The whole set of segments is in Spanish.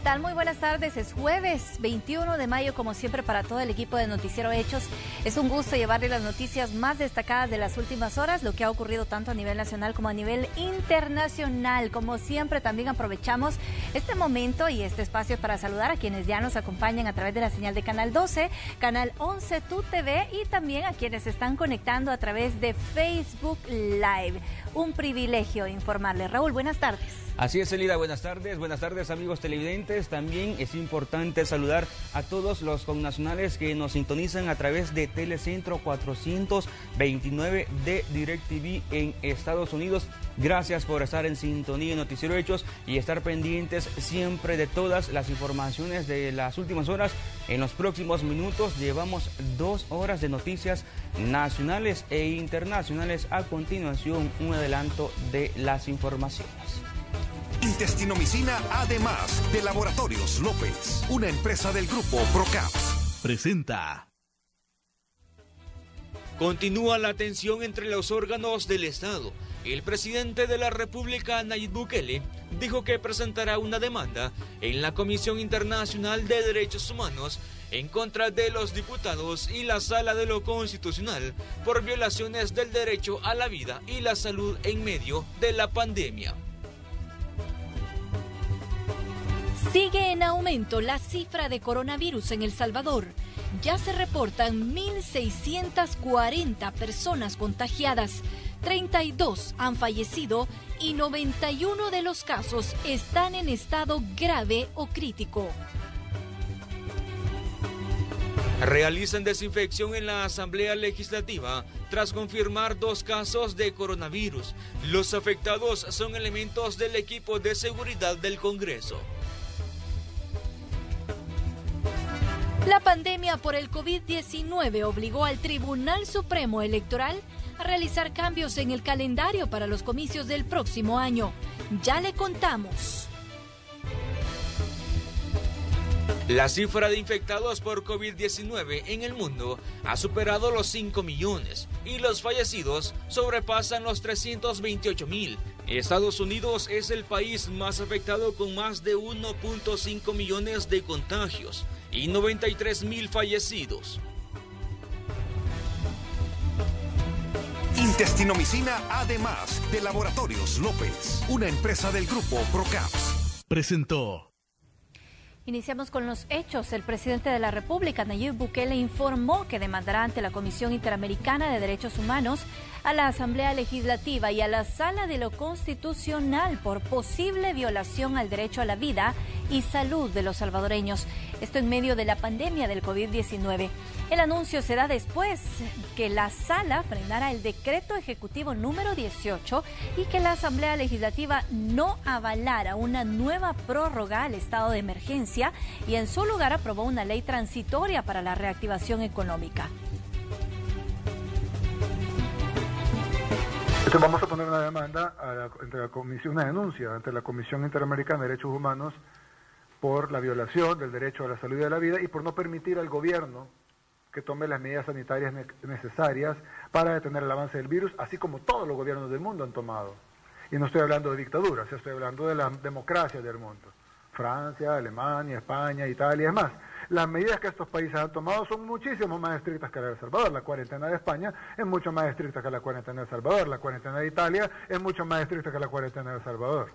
tal? Muy buenas tardes. Es jueves 21 de mayo, como siempre, para todo el equipo de Noticiero Hechos. Es un gusto llevarle las noticias más destacadas de las últimas horas, lo que ha ocurrido tanto a nivel nacional como a nivel internacional. Como siempre, también aprovechamos este momento y este espacio para saludar a quienes ya nos acompañan a través de la señal de Canal 12, Canal 11 Tu TV y también a quienes se están conectando a través de Facebook Live. Un privilegio informarles. Raúl, buenas tardes. Así es, Elida, buenas tardes amigos televidentes. También es importante saludar a todos los connacionales que nos sintonizan a través de Telecentro 429 de DirecTV en Estados Unidos. Gracias por estar en sintonía en Noticiero Hechos y estar pendientes siempre de todas las informaciones de las últimas horas. En los próximos minutos llevamos 2 horas de noticias nacionales e internacionales. A continuación, un adelanto de las informaciones. Intestinomicina, además de Laboratorios López, una empresa del grupo Procaps, presenta. Continúa la tensión entre los órganos del Estado. El presidente de la República, Nayib Bukele, dijo que presentará una demanda en la Comisión Internacional de Derechos Humanos en contra de los diputados y la Sala de lo Constitucional por violaciones del derecho a la vida y la salud en medio de la pandemia. Sigue en aumento la cifra de coronavirus en El Salvador. Ya se reportan 1.640 personas contagiadas, 32 han fallecido y 91 de los casos están en estado grave o crítico. Realizan desinfección en la Asamblea Legislativa tras confirmar 2 casos de coronavirus. Los afectados son elementos del equipo de seguridad del Congreso. La pandemia por el COVID-19 obligó al Tribunal Supremo Electoral a realizar cambios en el calendario para los comicios del próximo año. Ya le contamos. La cifra de infectados por COVID-19 en el mundo ha superado los 5 millones y los fallecidos sobrepasan los 328,000. Estados Unidos es el país más afectado con más de 1.5 millones de contagios y 93,000 fallecidos. Intestinomicina, además de Laboratorios López, una empresa del grupo Procaps, presentó. Iniciamos con los hechos. El presidente de la República, Nayib Bukele, informó que demandará ante la Comisión Interamericana de Derechos Humanos a la Asamblea Legislativa y a la Sala de lo Constitucional por posible violación al derecho a la vida y salud de los salvadoreños. Esto en medio de la pandemia del COVID-19. El anuncio se da después que la Sala frenara el decreto ejecutivo número 18 y que la Asamblea Legislativa no avalara una nueva prórroga al estado de emergencia y en su lugar aprobó una ley transitoria para la reactivación económica. Vamos a poner una demanda una denuncia ante la Comisión Interamericana de Derechos Humanos por la violación del derecho a la salud y a la vida y por no permitir al gobierno que tome las medidas sanitarias necesarias para detener el avance del virus, así como todos los gobiernos del mundo han tomado. Y no estoy hablando de dictaduras, estoy hablando de la democracia del mundo. Francia, Alemania, España, Italia, es más. Las medidas que estos países han tomado son muchísimo más estrictas que la de El Salvador. La cuarentena de España es mucho más estricta que la cuarentena de El Salvador. La cuarentena de Italia es mucho más estricta que la cuarentena de El Salvador.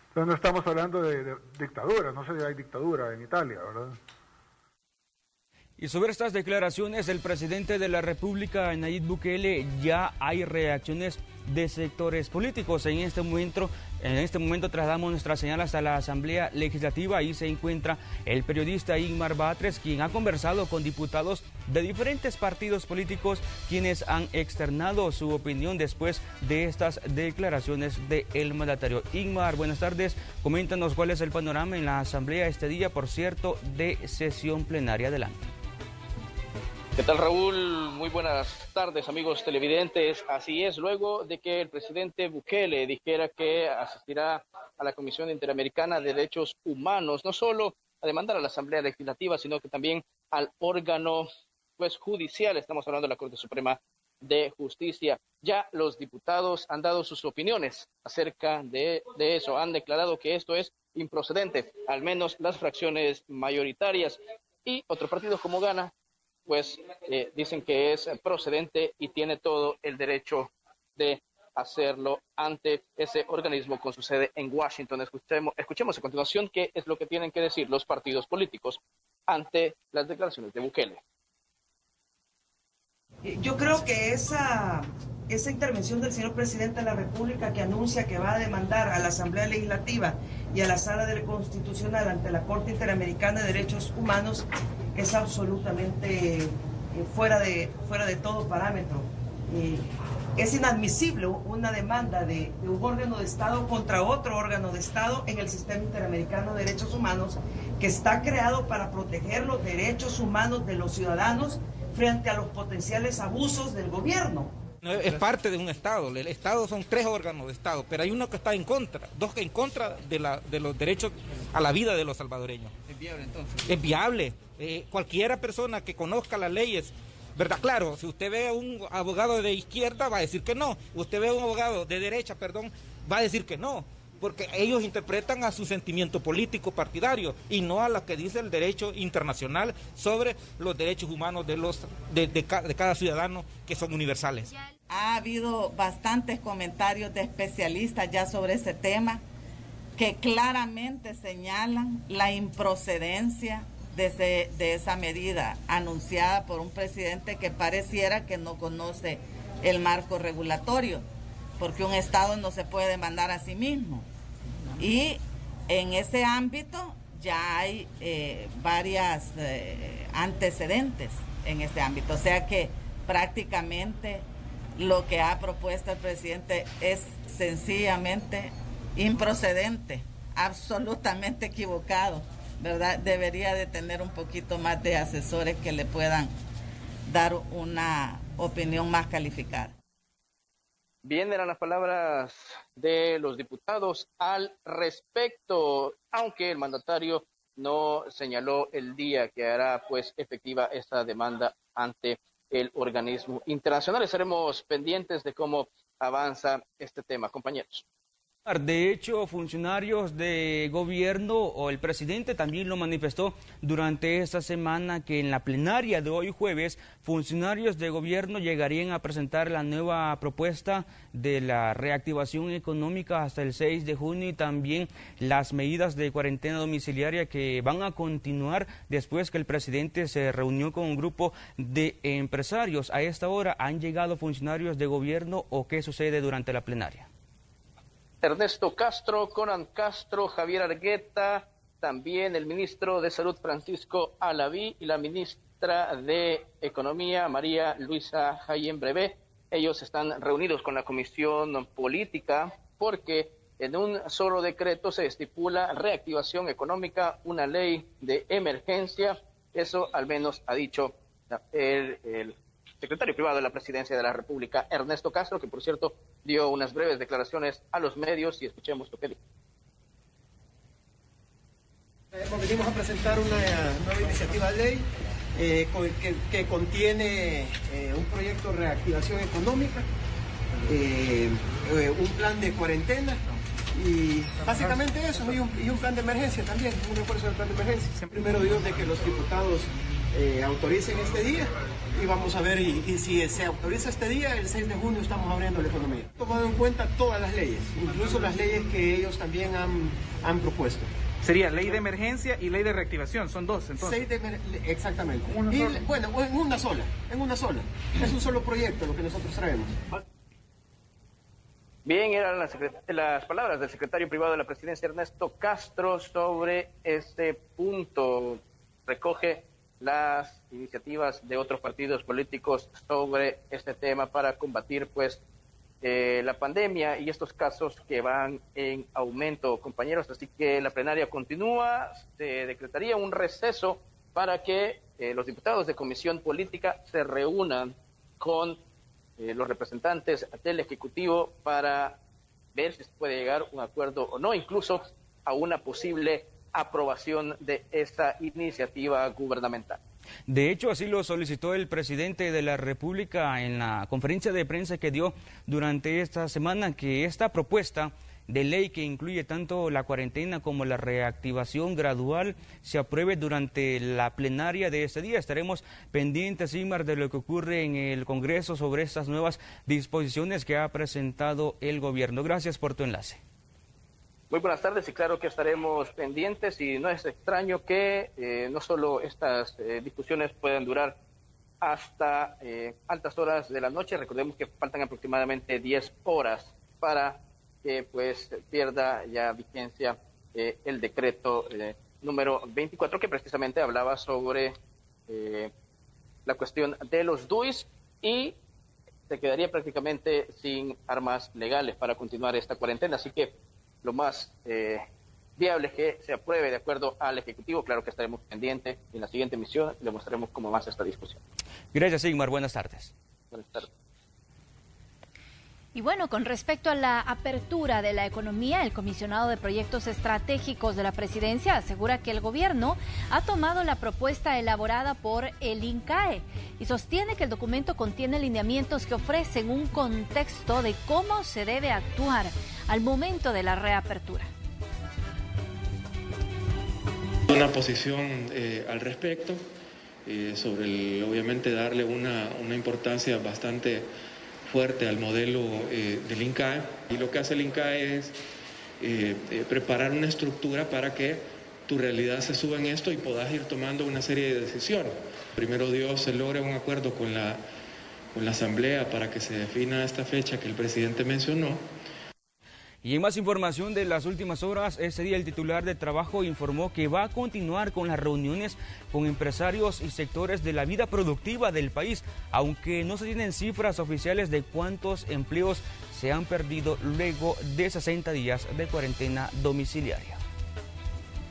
Entonces no estamos hablando de dictadura, no sé si hay dictadura en Italia, ¿verdad? Y sobre estas declaraciones del presidente de la República, Nayib Bukele, ya hay reacciones de sectores políticos. En este momento trasladamos nuestra señal hasta la Asamblea Legislativa. Ahí se encuentra el periodista Igmar Batres, quien ha conversado con diputados de diferentes partidos políticos, quienes han externado su opinión después de estas declaraciones del mandatario. Igmar, buenas tardes. Coméntanos cuál es el panorama en la Asamblea este día, por cierto, de sesión plenaria. Adelante. ¿Qué tal, Raúl? Muy buenas tardes, amigos televidentes. Así es, luego de que el presidente Bukele dijera que asistirá a la Comisión Interamericana de Derechos Humanos, no solo a demandar a la Asamblea Legislativa, sino que también al órgano judicial, estamos hablando de la Corte Suprema de Justicia. Ya los diputados han dado sus opiniones acerca de eso, han declarado que esto es improcedente, al menos las fracciones mayoritarias. Y otros partidos como Gana, pues dicen que es procedente y tiene todo el derecho de hacerlo ante ese organismo con su sede en Washington. Escuchemos a continuación qué es lo que tienen que decir los partidos políticos ante las declaraciones de Bukele. Yo creo que esa intervención del señor presidente de la República, que anuncia que va a demandar a la Asamblea Legislativa y a la Sala Constitucional ante la Corte Interamericana de Derechos Humanos, es absolutamente fuera de todo parámetro. Es inadmisible una demanda de un órgano de Estado contra otro órgano de Estado en el sistema interamericano de derechos humanos, que está creado para proteger los derechos humanos de los ciudadanos frente a los potenciales abusos del gobierno. Es parte de un Estado. El Estado son 3 órganos de Estado, pero hay uno que está en contra, 2 que en contra de los derechos a la vida de los salvadoreños. ¿Es viable entonces? Es viable. Cualquiera persona que conozca las leyes, ¿verdad? Claro, si usted ve a un abogado de izquierda va a decir que no. Usted ve a un abogado de derecha, va a decir que no. Porque ellos interpretan a su sentimiento político partidario y no a lo que dice el derecho internacional sobre los derechos humanos de cada ciudadano, que son universales. Ha habido bastantes comentarios de especialistas ya sobre ese tema que claramente señalan la improcedencia de esa medida anunciada por un presidente que pareciera que no conoce el marco regulatorio, porque un Estado no se puede demandar a sí mismo. Y en ese ámbito ya hay varias antecedentes en ese ámbito. O sea que prácticamente lo que ha propuesto el presidente es sencillamente improcedente, absolutamente equivocado, ¿verdad? Debería de tener un poquito más de asesores que le puedan dar una opinión más calificada. Bien, eran las palabras de los diputados al respecto, aunque el mandatario no señaló el día que hará pues efectiva esta demanda ante el organismo internacional. Estaremos pendientes de cómo avanza este tema, compañeros. De hecho, funcionarios de gobierno o el presidente también lo manifestó durante esta semana, que en la plenaria de hoy jueves, funcionarios de gobierno llegarían a presentar la nueva propuesta de la reactivación económica hasta el 6 de junio y también las medidas de cuarentena domiciliaria que van a continuar después que el presidente se reunió con un grupo de empresarios. A esta hora, ¿han llegado funcionarios de gobierno o qué sucede durante la plenaria? Ernesto Castro, Conan Castro, Javier Argueta, también el ministro de Salud Francisco Alaví y la ministra de Economía María Luisa Jayen Brevé. Ellos están reunidos con la Comisión Política porque en un solo decreto se estipula reactivación económica, una ley de emergencia. Eso al menos ha dicho el secretario privado de la Presidencia de la República, Ernesto Castro, que por cierto dio unas breves declaraciones a los medios y escuchemos lo que dijo. Venimos a presentar una nueva iniciativa de ley que contiene un proyecto de reactivación económica, un plan de cuarentena y básicamente eso, y un plan de emergencia también, un esfuerzo del plan de emergencia. Primero Dios de que los diputados autoricen este día y vamos a ver, y si se autoriza este día, el 6 de junio estamos abriendo la economía. Tomando en cuenta todas las leyes, incluso las leyes que ellos también han propuesto. Sería ley de emergencia y ley de reactivación, son dos entonces. Exactamente. Bueno, en una sola. Es un solo proyecto lo que nosotros traemos. Bien, eran las palabras del secretario privado de la Presidencia, Ernesto Castro, sobre este punto. Recoge las iniciativas de otros partidos políticos sobre este tema para combatir pues la pandemia y estos casos que van en aumento, compañeros. Así que la plenaria continúa, se decretaría un receso para que los diputados de Comisión Política se reúnan con los representantes del Ejecutivo para ver si se puede llegar a un acuerdo o no, incluso a una posible aprobación de esta iniciativa gubernamental. De hecho, así lo solicitó el presidente de la República en la conferencia de prensa que dio durante esta semana, que esta propuesta de ley que incluye tanto la cuarentena como la reactivación gradual se apruebe durante la plenaria de este día. Estaremos pendientes, Sigmar, de lo que ocurre en el Congreso sobre estas nuevas disposiciones que ha presentado el gobierno. Gracias por tu enlace. Muy buenas tardes y claro que estaremos pendientes y no es extraño que no solo estas discusiones puedan durar hasta altas horas de la noche. Recordemos que faltan aproximadamente 10 horas para que pues pierda ya vigencia el decreto número 24 que precisamente hablaba sobre la cuestión de los DUIs y se quedaría prácticamente sin armas legales para continuar esta cuarentena. Así que lo más viable es que se apruebe de acuerdo al Ejecutivo. Claro que estaremos pendientes en la siguiente emisión y le mostraremos cómo avanza esta discusión. Gracias, Sigmar. Buenas tardes. Buenas tardes. Y bueno, con respecto a la apertura de la economía, el comisionado de proyectos estratégicos de la presidencia asegura que el gobierno ha tomado la propuesta elaborada por el INCAE y sostiene que el documento contiene lineamientos que ofrecen un contexto de cómo se debe actuar al momento de la reapertura. Una posición al respecto, obviamente darle una importancia bastante fuerte al modelo del INCAE, y lo que hace el INCAE es preparar una estructura para que tu realidad se suba en esto y puedas ir tomando una serie de decisiones. Primero Dios se logre un acuerdo con la Asamblea para que se defina esta fecha que el presidente mencionó. Y en más información de las últimas horas, ese día el titular de Trabajo informó que va a continuar con las reuniones con empresarios y sectores de la vida productiva del país, aunque no se tienen cifras oficiales de cuántos empleos se han perdido luego de 60 días de cuarentena domiciliaria.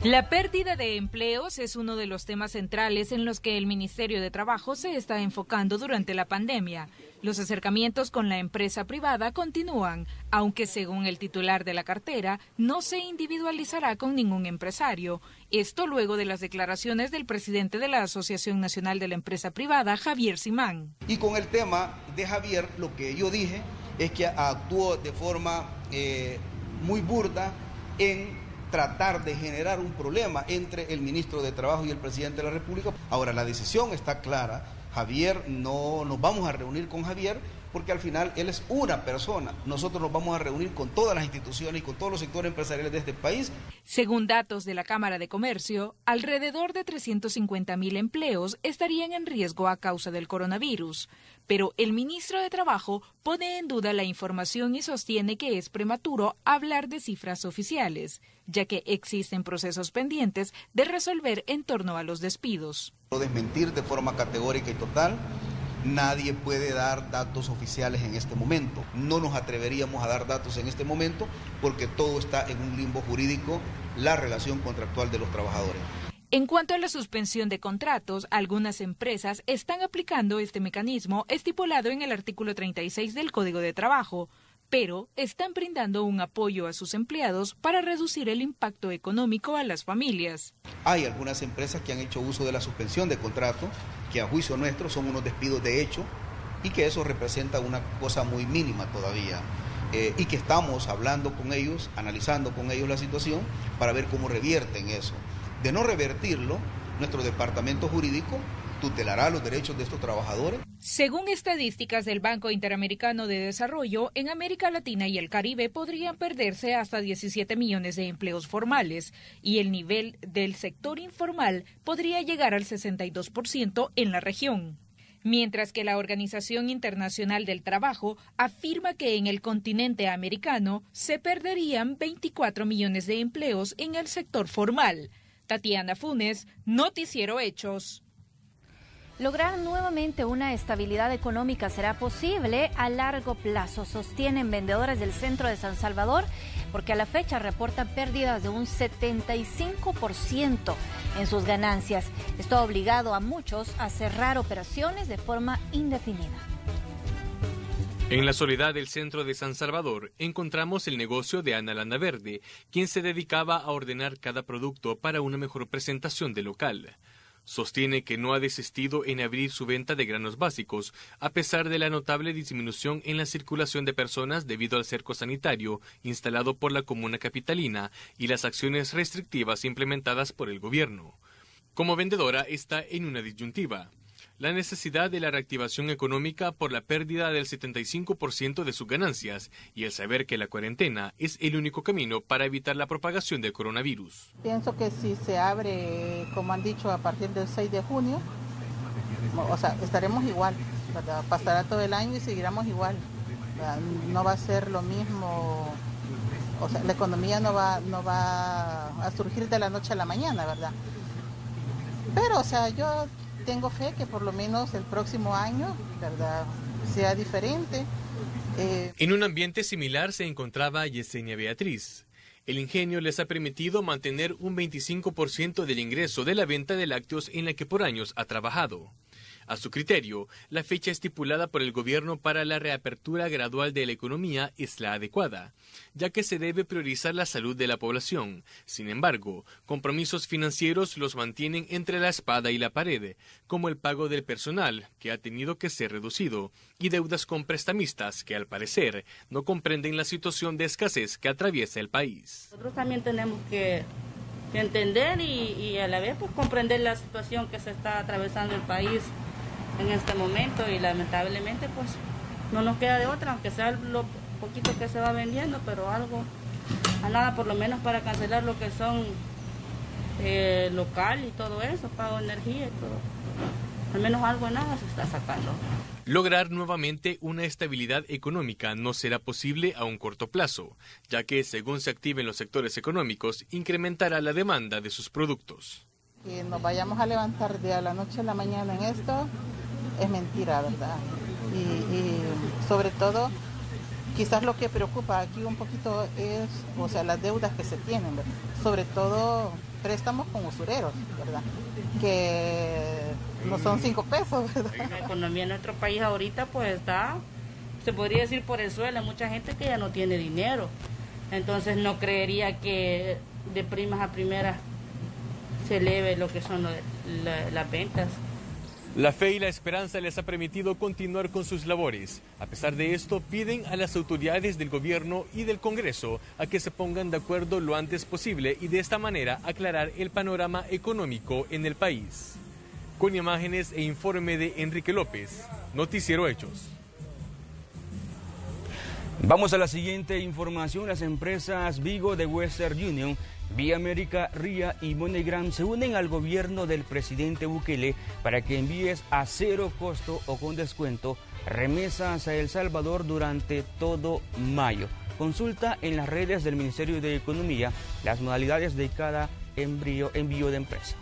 La pérdida de empleos es uno de los temas centrales en los que el Ministerio de Trabajo se está enfocando durante la pandemia. Los acercamientos con la empresa privada continúan, aunque según el titular de la cartera, no se individualizará con ningún empresario. Esto luego de las declaraciones del presidente de la Asociación Nacional de la Empresa Privada, Javier Simán. Y con el tema de Javier, lo que yo dije es que actuó de forma muy burda en tratar de generar un problema entre el ministro de Trabajo y el presidente de la República. Ahora, la decisión está clara. Javier, no nos vamos a reunir con Javier porque al final él es una persona. Nosotros nos vamos a reunir con todas las instituciones y con todos los sectores empresariales de este país. Según datos de la Cámara de Comercio, alrededor de 350,000 empleos estarían en riesgo a causa del coronavirus. Pero el ministro de Trabajo pone en duda la información y sostiene que es prematuro hablar de cifras oficiales, ya que existen procesos pendientes de resolver en torno a los despidos. Desmentir de forma categórica y total. Nadie puede dar datos oficiales en este momento. No nos atreveríamos a dar datos en este momento porque todo está en un limbo jurídico, la relación contractual de los trabajadores. En cuanto a la suspensión de contratos, algunas empresas están aplicando este mecanismo estipulado en el artículo 36 del Código de Trabajo, pero están brindando un apoyo a sus empleados para reducir el impacto económico a las familias. Hay algunas empresas que han hecho uso de la suspensión de contrato, que a juicio nuestro son unos despidos de hecho y que eso representa una cosa muy mínima todavía. Y que estamos hablando con ellos, analizando con ellos la situación para ver cómo revierten eso. De no revertirlo, nuestro departamento jurídico tutelará los derechos de estos trabajadores. Según estadísticas del Banco Interamericano de Desarrollo, en América Latina y el Caribe podrían perderse hasta 17 millones de empleos formales y el nivel del sector informal podría llegar al 62% en la región. Mientras que la Organización Internacional del Trabajo afirma que en el continente americano se perderían 24 millones de empleos en el sector formal. Tatiana Funes, Noticiero Hechos. Lograr nuevamente una estabilidad económica será posible a largo plazo, sostienen vendedores del centro de San Salvador, porque a la fecha reportan pérdidas de un 75% en sus ganancias. Esto ha obligado a muchos a cerrar operaciones de forma indefinida. En la soledad del centro de San Salvador encontramos el negocio de Ana Landaverde, quien se dedicaba a ordenar cada producto para una mejor presentación del local. Sostiene que no ha desistido en abrir su venta de granos básicos, a pesar de la notable disminución en la circulación de personas debido al cerco sanitario instalado por la comuna capitalina y las acciones restrictivas implementadas por el gobierno. Como vendedora está en una disyuntiva: la necesidad de la reactivación económica por la pérdida del 75% de sus ganancias y el saber que la cuarentena es el único camino para evitar la propagación del coronavirus. Pienso que si se abre, como han dicho, a partir del 6 de junio, o sea, estaremos igual, ¿verdad? Pasará todo el año y seguiremos igual, ¿verdad? No va a ser lo mismo, o sea, la economía no va a surgir de la noche a la mañana, ¿verdad? Pero, o sea, yo tengo fe que por lo menos el próximo año, ¿verdad?, sea diferente. En un ambiente similar se encontraba Yesenia Beatriz. El ingenio les ha permitido mantener un 25% del ingreso de la venta de lácteos en la que por años ha trabajado. A su criterio, la fecha estipulada por el gobierno para la reapertura gradual de la economía es la adecuada, ya que se debe priorizar la salud de la población. Sin embargo, compromisos financieros los mantienen entre la espada y la pared, como el pago del personal, que ha tenido que ser reducido, y deudas con prestamistas que, al parecer, no comprenden la situación de escasez que atraviesa el país. Nosotros también tenemos que entender y a la vez pues, comprender la situación que se está atravesando el país en este momento, y lamentablemente pues no nos queda de otra, aunque sea lo poquito que se va vendiendo, pero algo, a nada por lo menos para cancelar lo que son local y todo eso, pago de energía y todo. Al menos algo, nada se está sacando. Lograr nuevamente una estabilidad económica no será posible a un corto plazo, ya que según se activen los sectores económicos, incrementará la demanda de sus productos. Que nos vayamos a levantar de a la noche a la mañana en esto es mentira, ¿verdad? Y sobre todo, quizás lo que preocupa aquí un poquito es, o sea, las deudas que se tienen, ¿verdad? Sobre todo préstamos con usureros, ¿verdad? Que no son 5 pesos, ¿verdad? La economía en nuestro país ahorita pues está, se podría decir, por el suelo. Hay mucha gente que ya no tiene dinero, entonces no creería que de primas a primeras se eleve lo que son las ventas. La fe y la esperanza les ha permitido continuar con sus labores. A pesar de esto, piden a las autoridades del gobierno y del Congreso a que se pongan de acuerdo lo antes posible y de esta manera aclarar el panorama económico en el país. Con imágenes e informe de Enrique López, Noticiero Hechos. Vamos a la siguiente información. Las empresas Vigo de Western Union, Vía América, RIA y MoneyGram se unen al gobierno del presidente Bukele para que envíes a cero costo o con descuento remesas a El Salvador durante todo mayo. Consulta en las redes del Ministerio de Economía las modalidades de cada envío de empresa.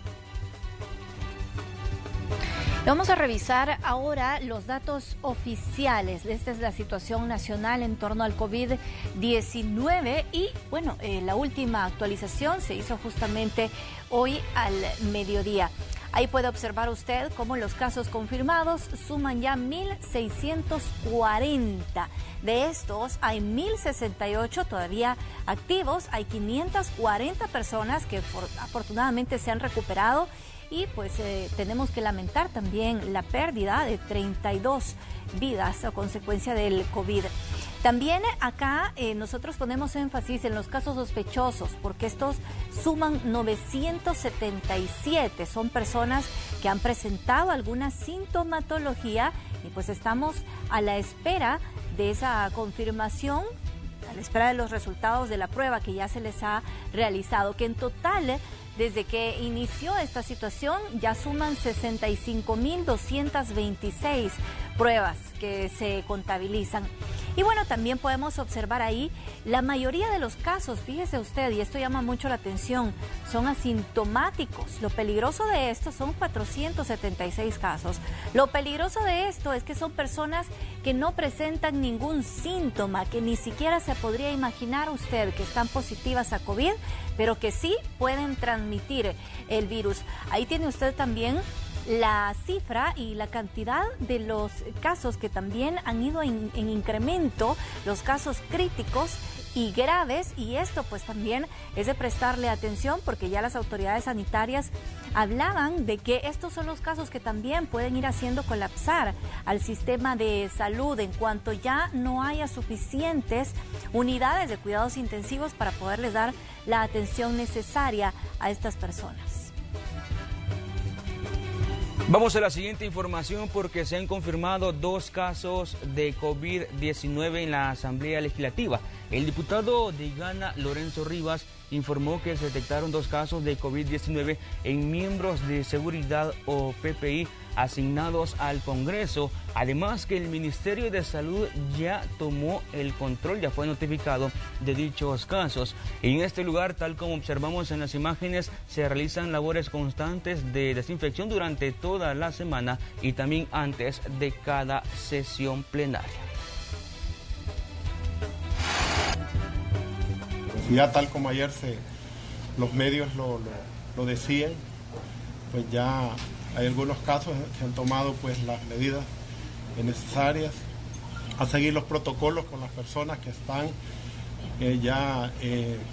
Vamos a revisar ahora los datos oficiales. Esta es la situación nacional en torno al COVID-19 y, bueno, la última actualización se hizo justamente hoy al mediodía. Ahí puede observar usted cómo los casos confirmados suman ya 1.640. De estos hay 1.068 todavía activos, hay 540 personas que afortunadamente se han recuperado. Y pues tenemos que lamentar también la pérdida de 32 vidas a consecuencia del COVID. También acá nosotros ponemos énfasis en los casos sospechosos, porque estos suman 977. Son personas que han presentado alguna sintomatología y pues estamos a la espera de esa confirmación, a la espera de los resultados de la prueba que ya se les ha realizado, que en total, desde que inició esta situación, ya suman 65.226 pruebas que se contabilizan. Y bueno, también podemos observar ahí la mayoría de los casos, fíjese usted, y esto llama mucho la atención, son asintomáticos. Lo peligroso de esto son 476 casos. Lo peligroso de esto es que son personas que no presentan ningún síntoma, que ni siquiera se podría imaginar usted que están positivas a COVID, pero que sí pueden transmitir el virus. Ahí tiene usted también la cifra y la cantidad de los casos que también han ido en incremento, los casos críticos y graves, y esto pues también es de prestarle atención porque ya las autoridades sanitarias hablaban de que estos son los casos que también pueden ir haciendo colapsar al sistema de salud en cuanto ya no haya suficientes unidades de cuidados intensivos para poderles dar la atención necesaria a estas personas. Vamos a la siguiente información porque se han confirmado 2 casos de COVID-19 en la Asamblea Legislativa. El diputado de Ghana, Lorenzo Rivas, informó que se detectaron 2 casos de COVID-19 en miembros de seguridad o PPI asignados al Congreso. Además que el Ministerio de Salud ya tomó el control, ya fue notificado de dichos casos. En este lugar, tal como observamos en las imágenes, se realizan labores constantes de desinfección durante toda la semana y también antes de cada sesión plenaria. Ya tal como ayer los medios lo decían, pues ya hay algunos casos, se han tomado pues las medidas necesarias a seguir los protocolos con las personas que están ya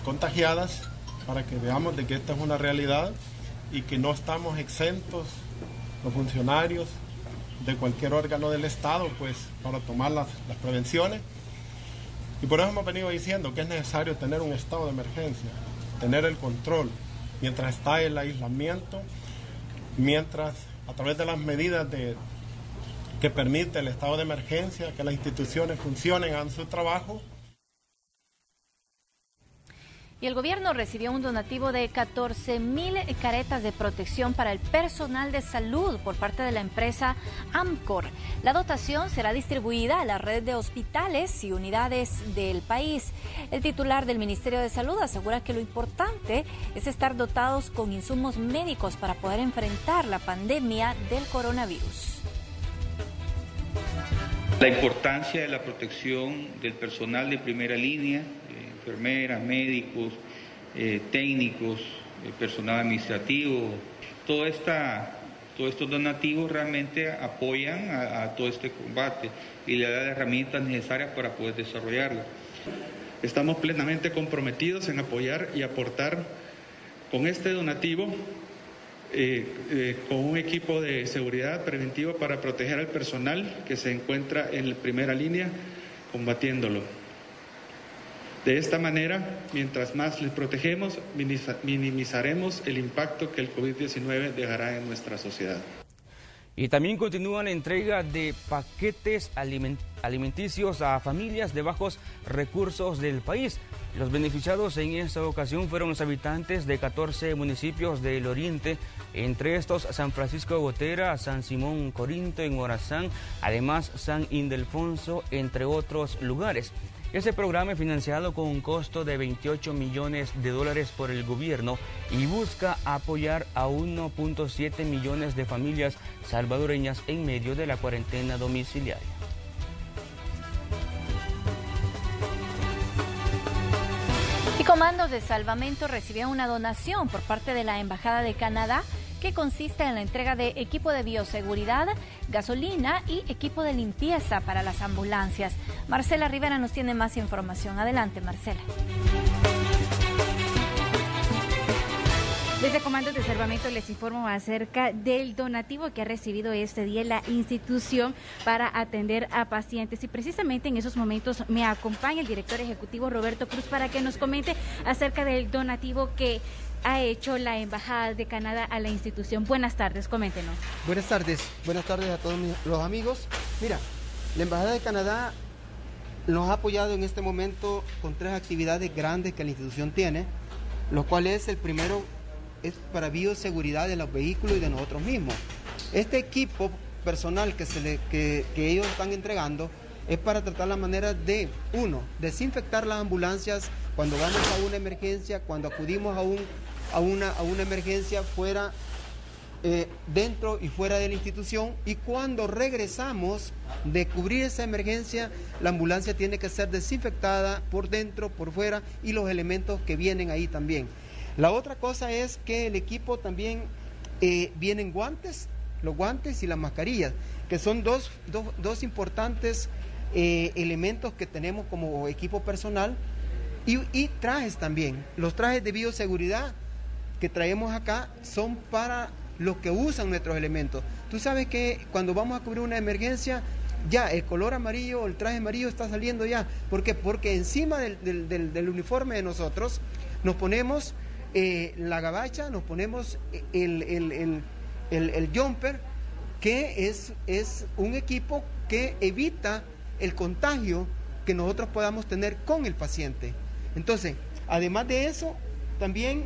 contagiadas, para que veamos de que esta es una realidad y que no estamos exentos los funcionarios de cualquier órgano del Estado pues para tomar las prevenciones. Y por eso hemos venido diciendo que es necesario tener un estado de emergencia, tener el control mientras está el aislamiento, mientras a través de las medidas que permite el estado de emergencia, que las instituciones funcionen, hagan su trabajo. Y el gobierno recibió un donativo de 14,000 caretas de protección para el personal de salud por parte de la empresa Amcor. La dotación será distribuida a la red de hospitales y unidades del país. El titular del Ministerio de Salud asegura que lo importante es estar dotados con insumos médicos para poder enfrentar la pandemia del coronavirus. La importancia de la protección del personal de primera línea, enfermeras, médicos, técnicos, personal administrativo, todos estos donativos realmente apoyan a todo este combate y le dan las herramientas necesarias para poder desarrollarlo. Estamos plenamente comprometidos en apoyar y aportar con este donativo con un equipo de seguridad preventiva para proteger al personal que se encuentra en la primera línea combatiéndolo. De esta manera, mientras más les protegemos, minimizaremos el impacto que el COVID-19 dejará en nuestra sociedad. Y también continúa la entrega de paquetes alimenticios a familias de bajos recursos del país. Los beneficiados en esta ocasión fueron los habitantes de 14 municipios del oriente, entre estos San Francisco de Gotera, San Simón Corinto en Morazán, además San Ildefonso, entre otros lugares. Este programa es financiado con un costo de $28 millones por el gobierno y busca apoyar a 1.7 millones de familias salvadoreñas en medio de la cuarentena domiciliaria. Y comandos de salvamento recibieron una donación por parte de la Embajada de Canadá que consiste en la entrega de equipo de bioseguridad, gasolina y equipo de limpieza para las ambulancias. Marcela Rivera nos tiene más información. Adelante, Marcela. Desde Comandos de Salvamento les informo acerca del donativo que ha recibido este día la institución para atender a pacientes. Y precisamente en esos momentos me acompaña el director ejecutivo Roberto Cruz para que nos comente acerca del donativo que ha hecho la Embajada de Canadá a la institución. Buenas tardes, coméntenos. Buenas tardes a todos los amigos. Mira, la Embajada de Canadá nos ha apoyado en este momento con 3 actividades grandes que la institución tiene, lo cual es el primero es para bioseguridad de los vehículos y de nosotros mismos. Este equipo personal que ellos están entregando es para tratar la manera de, 1, desinfectar las ambulancias cuando vamos a una emergencia, cuando acudimos a una emergencia fuera, dentro y fuera de la institución, y cuando regresamos de cubrir esa emergencia, la ambulancia tiene que ser desinfectada por dentro, por fuera, y los elementos que vienen ahí también. La otra cosa es que el equipo también vienen guantes, los guantes y las mascarillas, que son dos importantes elementos que tenemos como equipo personal, y trajes también, los trajes de bioseguridad, que traemos acá son para los que usan nuestros elementos. Tú sabes que cuando vamos a cubrir una emergencia, ya el color amarillo, el traje amarillo está saliendo ya. ¿Por qué? Porque encima del uniforme de nosotros nos ponemos la gabacha, nos ponemos el jumper, que es un equipo que evita el contagio que nosotros podamos tener con el paciente. Entonces, además de eso, también,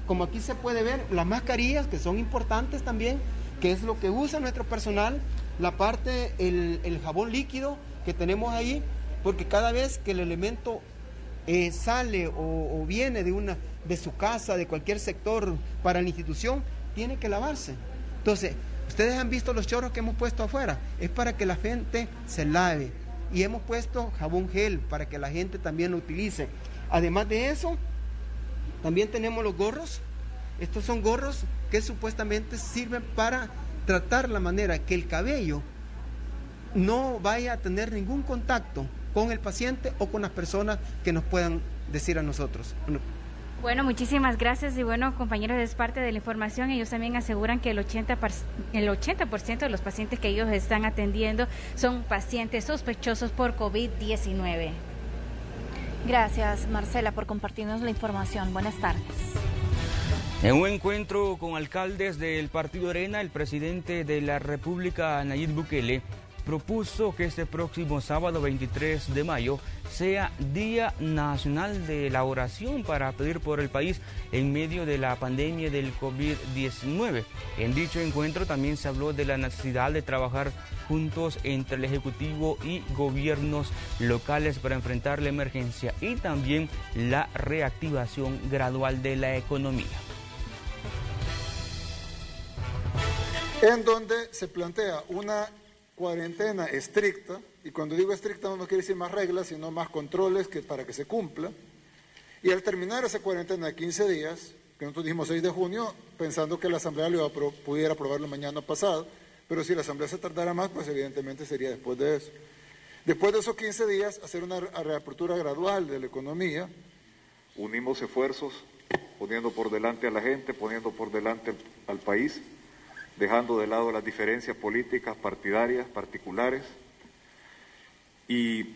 como aquí se puede ver, las mascarillas, que son importantes también, que es lo que usa nuestro personal, la parte, el jabón líquido que tenemos ahí, porque cada vez que el elemento sale o viene de su casa, de cualquier sector para la institución, tiene que lavarse. Entonces, ustedes han visto los chorros que hemos puesto afuera, es para que la gente se lave, y hemos puesto jabón gel para que la gente también lo utilice. Además de eso, también tenemos los gorros. Estos son gorros que supuestamente sirven para tratar la manera que el cabello no vaya a tener ningún contacto con el paciente o con las personas que nos puedan decir a nosotros. Bueno, muchísimas gracias. Y bueno, compañeros, es parte de la información. Ellos también aseguran que el 80% de los pacientes que ellos están atendiendo son pacientes sospechosos por COVID-19. Gracias, Marcela, por compartirnos la información. Buenas tardes. En un encuentro con alcaldes del Partido Arena, el presidente de la República, Nayib Bukele, propuso que este próximo sábado 23 de mayo sea Día Nacional de la Oración para pedir por el país en medio de la pandemia del COVID-19. En dicho encuentro también se habló de la necesidad de trabajar juntos entre el Ejecutivo y gobiernos locales para enfrentar la emergencia y también la reactivación gradual de la economía. En donde se plantea una cuarentena estricta, y cuando digo estricta no quiere decir más reglas, sino más controles para que se cumpla, y al terminar esa cuarentena de 15 días, que nosotros dijimos 6 de junio, pensando que la Asamblea pudiera aprobarlo mañana pasado, pero si la Asamblea se tardara más, pues evidentemente sería después de eso. Después de esos 15 días, hacer una reapertura gradual de la economía. Unimos esfuerzos, poniendo por delante a la gente, poniendo por delante al país, dejando de lado las diferencias políticas, partidarias, particulares, y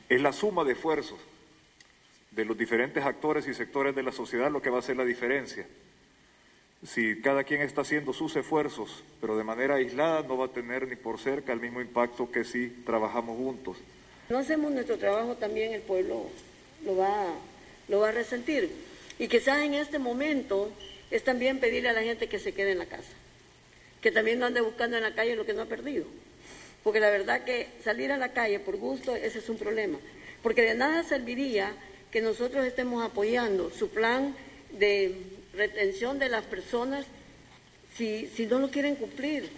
es la suma de esfuerzos de los diferentes actores y sectores de la sociedad lo que va a hacer la diferencia. Si cada quien está haciendo sus esfuerzos, pero de manera aislada, no va a tener ni por cerca el mismo impacto que si trabajamos juntos. No hacemos nuestro trabajo, también el pueblo lo va a resentir. Y quizás en este momento es también pedirle a la gente que se quede en la casa, que también no ande buscando en la calle lo que no ha perdido. Porque la verdad que salir a la calle por gusto, ese es un problema. Porque de nada serviría que nosotros estemos apoyando su plan de retención de las personas si no lo quieren cumplir.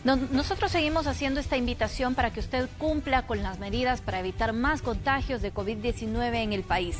Nosotros seguimos haciendo esta invitación para que usted cumpla con las medidas para evitar más contagios de COVID-19 en el país.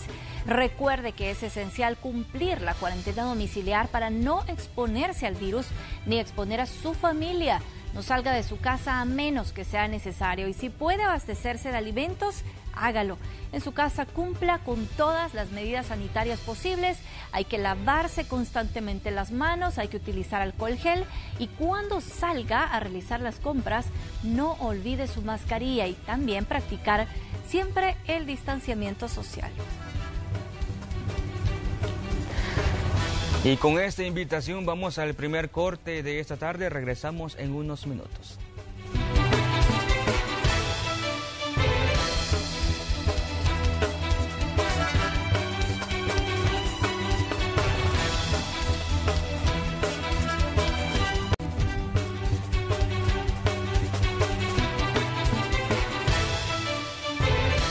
Recuerde que es esencial cumplir la cuarentena domiciliar para no exponerse al virus ni exponer a su familia. No salga de su casa a menos que sea necesario y si puede abastecerse de alimentos, hágalo. En su casa cumpla con todas las medidas sanitarias posibles. Hay que lavarse constantemente las manos, hay que utilizar alcohol gel y cuando salga a realizar las compras, no olvide su mascarilla y también practicar siempre el distanciamiento social. Y con esta invitación vamos al primer corte de esta tarde. Regresamos en unos minutos.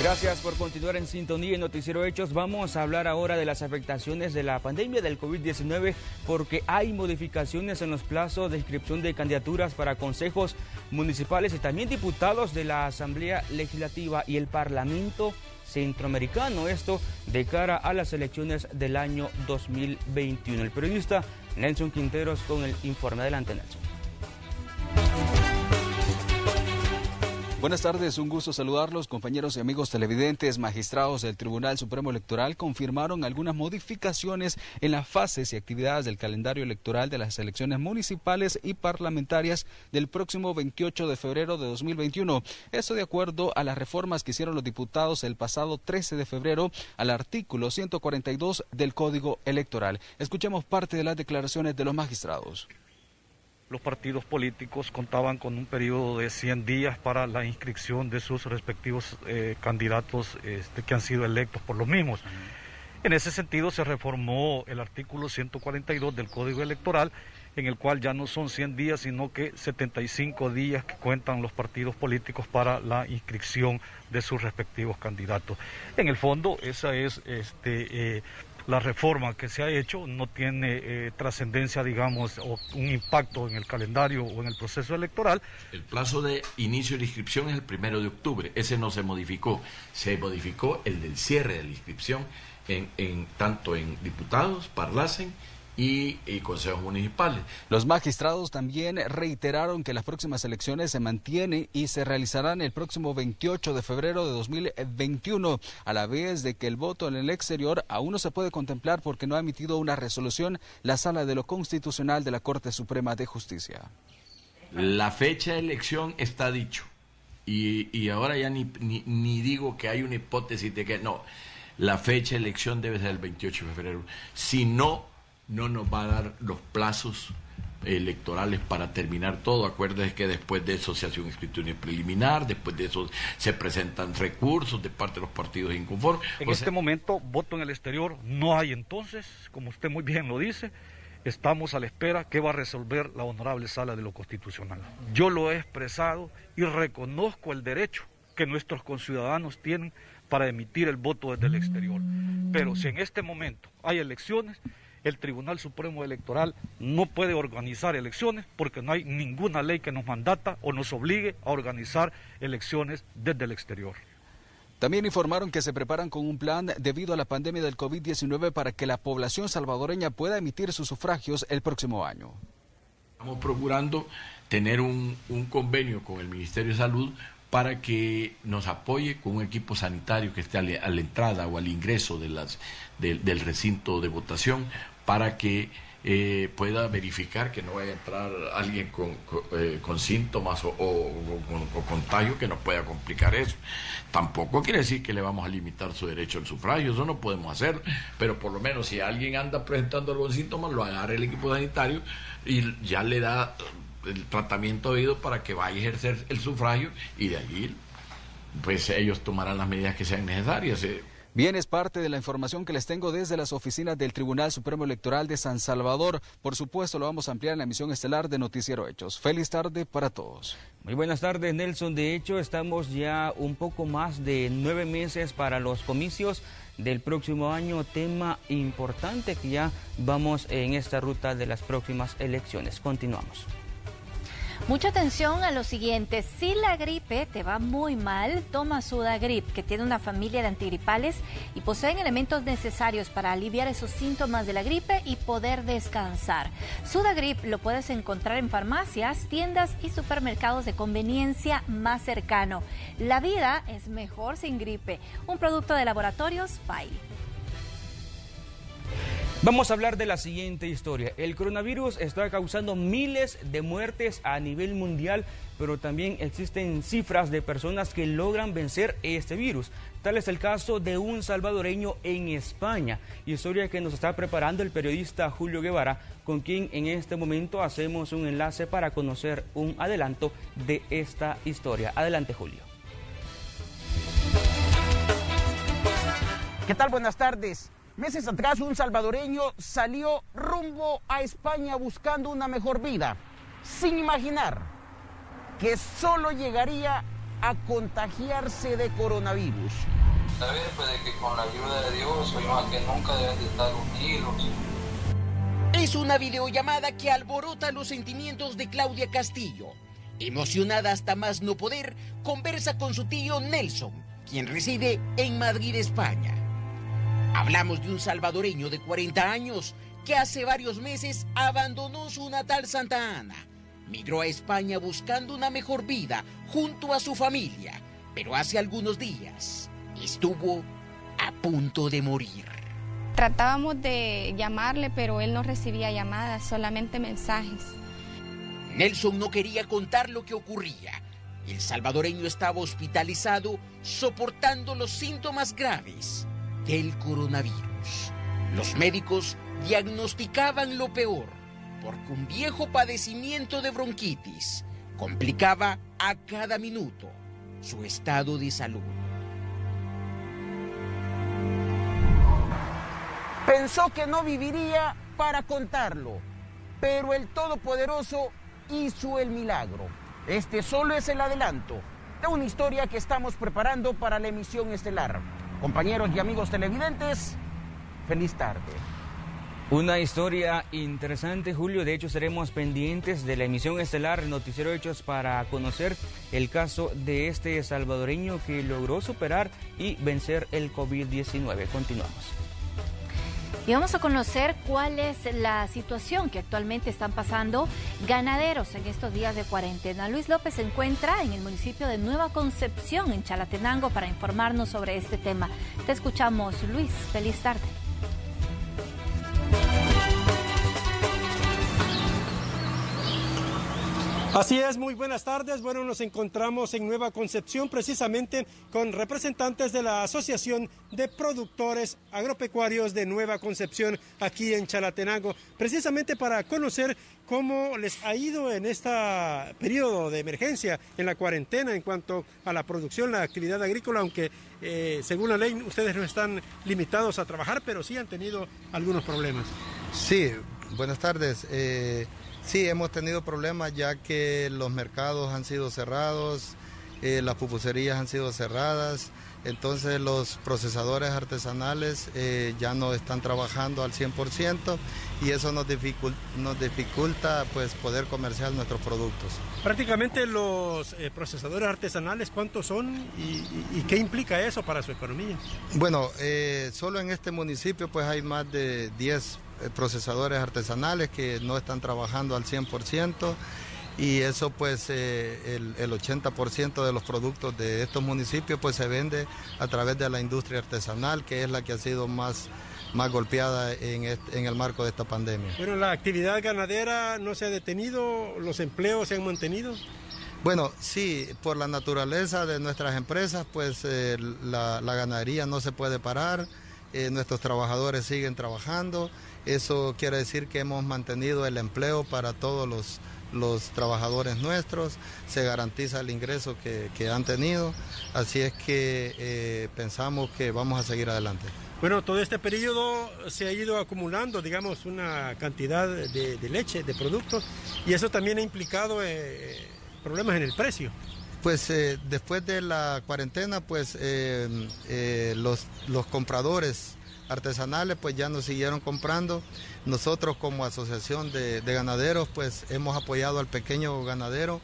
Gracias por continuar en sintonía en Noticiero Hechos. Vamos a hablar ahora de las afectaciones de la pandemia del COVID-19 porque hay modificaciones en los plazos de inscripción de candidaturas para consejos municipales y también diputados de la Asamblea Legislativa y el Parlamento Centroamericano. Esto de cara a las elecciones del año 2021. El periodista Nelson Quinteros con el informe. Adelante, Nelson. Buenas tardes, un gusto saludarlos, compañeros y amigos televidentes. Magistrados del Tribunal Supremo Electoral confirmaron algunas modificaciones en las fases y actividades del calendario electoral de las elecciones municipales y parlamentarias del próximo 28 de febrero de 2021. Esto de acuerdo a las reformas que hicieron los diputados el pasado 13 de febrero al artículo 142 del Código Electoral. Escuchemos parte de las declaraciones de los magistrados. Los partidos políticos contaban con un periodo de 100 días para la inscripción de sus respectivos candidatos que han sido electos por los mismos. En ese sentido se reformó el artículo 142 del Código Electoral, en el cual ya no son 100 días, sino que 75 días que cuentan los partidos políticos para la inscripción de sus respectivos candidatos. En el fondo, esa es la reforma que se ha hecho, no tiene trascendencia, digamos, o un impacto en el calendario o en el proceso electoral. El plazo de inicio de la inscripción es el 1 de octubre, ese no se modificó. Se modificó el del cierre de la inscripción tanto en diputados, Parlacen y consejos municipales. Los magistrados también reiteraron que las próximas elecciones se mantienen y se realizarán el próximo 28 de febrero de 2021, a la vez de que el voto en el exterior aún no se puede contemplar porque no ha emitido una resolución la Sala de lo Constitucional de la Corte Suprema de Justicia. La fecha de elección está dicho y ahora ya ni digo que hay una hipótesis de que no, la fecha de elección debe ser el 28 de febrero, si no nos va a dar los plazos electorales para terminar todo. Acuérdense que después de eso se hace una escritura preliminar, después de eso se presentan recursos de parte de los partidos inconformes. En este momento, voto en el exterior no hay entonces, como usted muy bien lo dice, estamos a la espera que va a resolver la Honorable Sala de lo Constitucional. Yo lo he expresado y reconozco el derecho que nuestros conciudadanos tienen para emitir el voto desde el exterior. Pero si en este momento hay elecciones, el Tribunal Supremo Electoral no puede organizar elecciones porque no hay ninguna ley que nos mandata o nos obligue a organizar elecciones desde el exterior. También informaron que se preparan con un plan debido a la pandemia del COVID-19 para que la población salvadoreña pueda emitir sus sufragios el próximo año. Estamos procurando tener un convenio con el Ministerio de Salud para que nos apoye con un equipo sanitario que esté a la entrada o al ingreso del recinto de votación, para que pueda verificar que no vaya a entrar alguien con síntomas o contagio que nos pueda complicar eso. Tampoco quiere decir que le vamos a limitar su derecho al sufragio, eso no podemos hacer, pero por lo menos si alguien anda presentando algún síntoma, lo agarra el equipo sanitario y ya le da el tratamiento debido para que vaya a ejercer el sufragio y de allí pues ellos tomarán las medidas que sean necesarias. Bien, es parte de la información que les tengo desde las oficinas del Tribunal Supremo Electoral de San Salvador. Por supuesto, lo vamos a ampliar en la emisión estelar de Noticiero Hechos. Feliz tarde para todos. Muy buenas tardes, Nelson. De hecho, estamos ya un poco más de 9 meses para los comicios del próximo año, tema importante que ya vamos en esta ruta de las próximas elecciones. Continuamos. Mucha atención a lo siguiente: si la gripe te va muy mal, toma Sudagrip, que tiene una familia de antigripales y poseen elementos necesarios para aliviar esos síntomas de la gripe y poder descansar. Sudagrip lo puedes encontrar en farmacias, tiendas y supermercados de conveniencia más cercano. La vida es mejor sin gripe. Un producto de Laboratorios Pile. Vamos a hablar de la siguiente historia. El coronavirus está causando miles de muertes a nivel mundial, pero también existen cifras de personas que logran vencer este virus. Tal es el caso de un salvadoreño en España, historia que nos está preparando el periodista Julio Guevara, con quien en este momento hacemos un enlace para conocer un adelanto de esta historia. Adelante, Julio. ¿Qué tal? Buenas tardes. Meses atrás un salvadoreño salió rumbo a España buscando una mejor vida, sin imaginar que solo llegaría a contagiarse de coronavirus. Saber pues, de que con la ayuda de Dios, hoy más que nunca deben de estar unidos. Es una videollamada que alborota los sentimientos de Claudia Castillo. Emocionada hasta más no poder, conversa con su tío Nelson, quien reside en Madrid, España. Hablamos de un salvadoreño de 40 años que hace varios meses abandonó su natal Santa Ana, migró a España buscando una mejor vida junto a su familia, pero hace algunos días estuvo a punto de morir. Tratábamos de llamarle, pero él no recibía llamadas, solamente mensajes. Nelson no quería contar lo que ocurría. El salvadoreño estaba hospitalizado, soportando los síntomas graves del coronavirus. Los médicos diagnosticaban lo peor, porque un viejo padecimiento de bronquitis complicaba a cada minuto su estado de salud. Pensó que no viviría para contarlo, pero el Todopoderoso hizo el milagro. Este solo es el adelanto de una historia que estamos preparando para la emisión estelar. Compañeros y amigos televidentes, feliz tarde. Una historia interesante, Julio. De hecho, estaremos pendientes de la emisión estelar Noticiero Hechos para conocer el caso de este salvadoreño que logró superar y vencer el COVID-19. Continuamos. Y vamos a conocer cuál es la situación que actualmente están pasando ganaderos en estos días de cuarentena. Luis López se encuentra en el municipio de Nueva Concepción, en Chalatenango, para informarnos sobre este tema. Te escuchamos, Luis. Feliz tarde. Así es, muy buenas tardes. Bueno, nos encontramos en Nueva Concepción precisamente con representantes de la Asociación de Productores Agropecuarios de Nueva Concepción aquí en Chalatenango, precisamente para conocer cómo les ha ido en este periodo de emergencia, en la cuarentena, en cuanto a la producción, la actividad agrícola, aunque según la ley ustedes no están limitados a trabajar, pero sí han tenido algunos problemas. Sí, buenas tardes. Sí, hemos tenido problemas ya que los mercados han sido cerrados, las pupuserías han sido cerradas, entonces los procesadores artesanales ya no están trabajando al 100% y eso nos dificulta pues poder comerciar nuestros productos. Prácticamente los procesadores artesanales, ¿cuántos son y qué implica eso para su economía? Bueno, solo en este municipio pues hay más de 10 procesadores artesanales que no están trabajando al 100% y eso pues el 80% de los productos de estos municipios pues se vende a través de la industria artesanal, que es la que ha sido más golpeada en el marco de esta pandemia. Bueno, ¿la actividad ganadera no se ha detenido? ¿Los empleos se han mantenido? Bueno, sí, por la naturaleza de nuestras empresas pues la ganadería no se puede parar, nuestros trabajadores siguen trabajando. Eso quiere decir que hemos mantenido el empleo para todos los trabajadores nuestros, se garantiza el ingreso que han tenido, así es que pensamos que vamos a seguir adelante. Bueno, todo este periodo se ha ido acumulando, digamos, una cantidad de leche, de productos, y eso también ha implicado problemas en el precio. Pues después de la cuarentena, pues los compradores artesanales pues ya nos siguieron comprando. Nosotros como asociación de ganaderos pues hemos apoyado al pequeño ganadero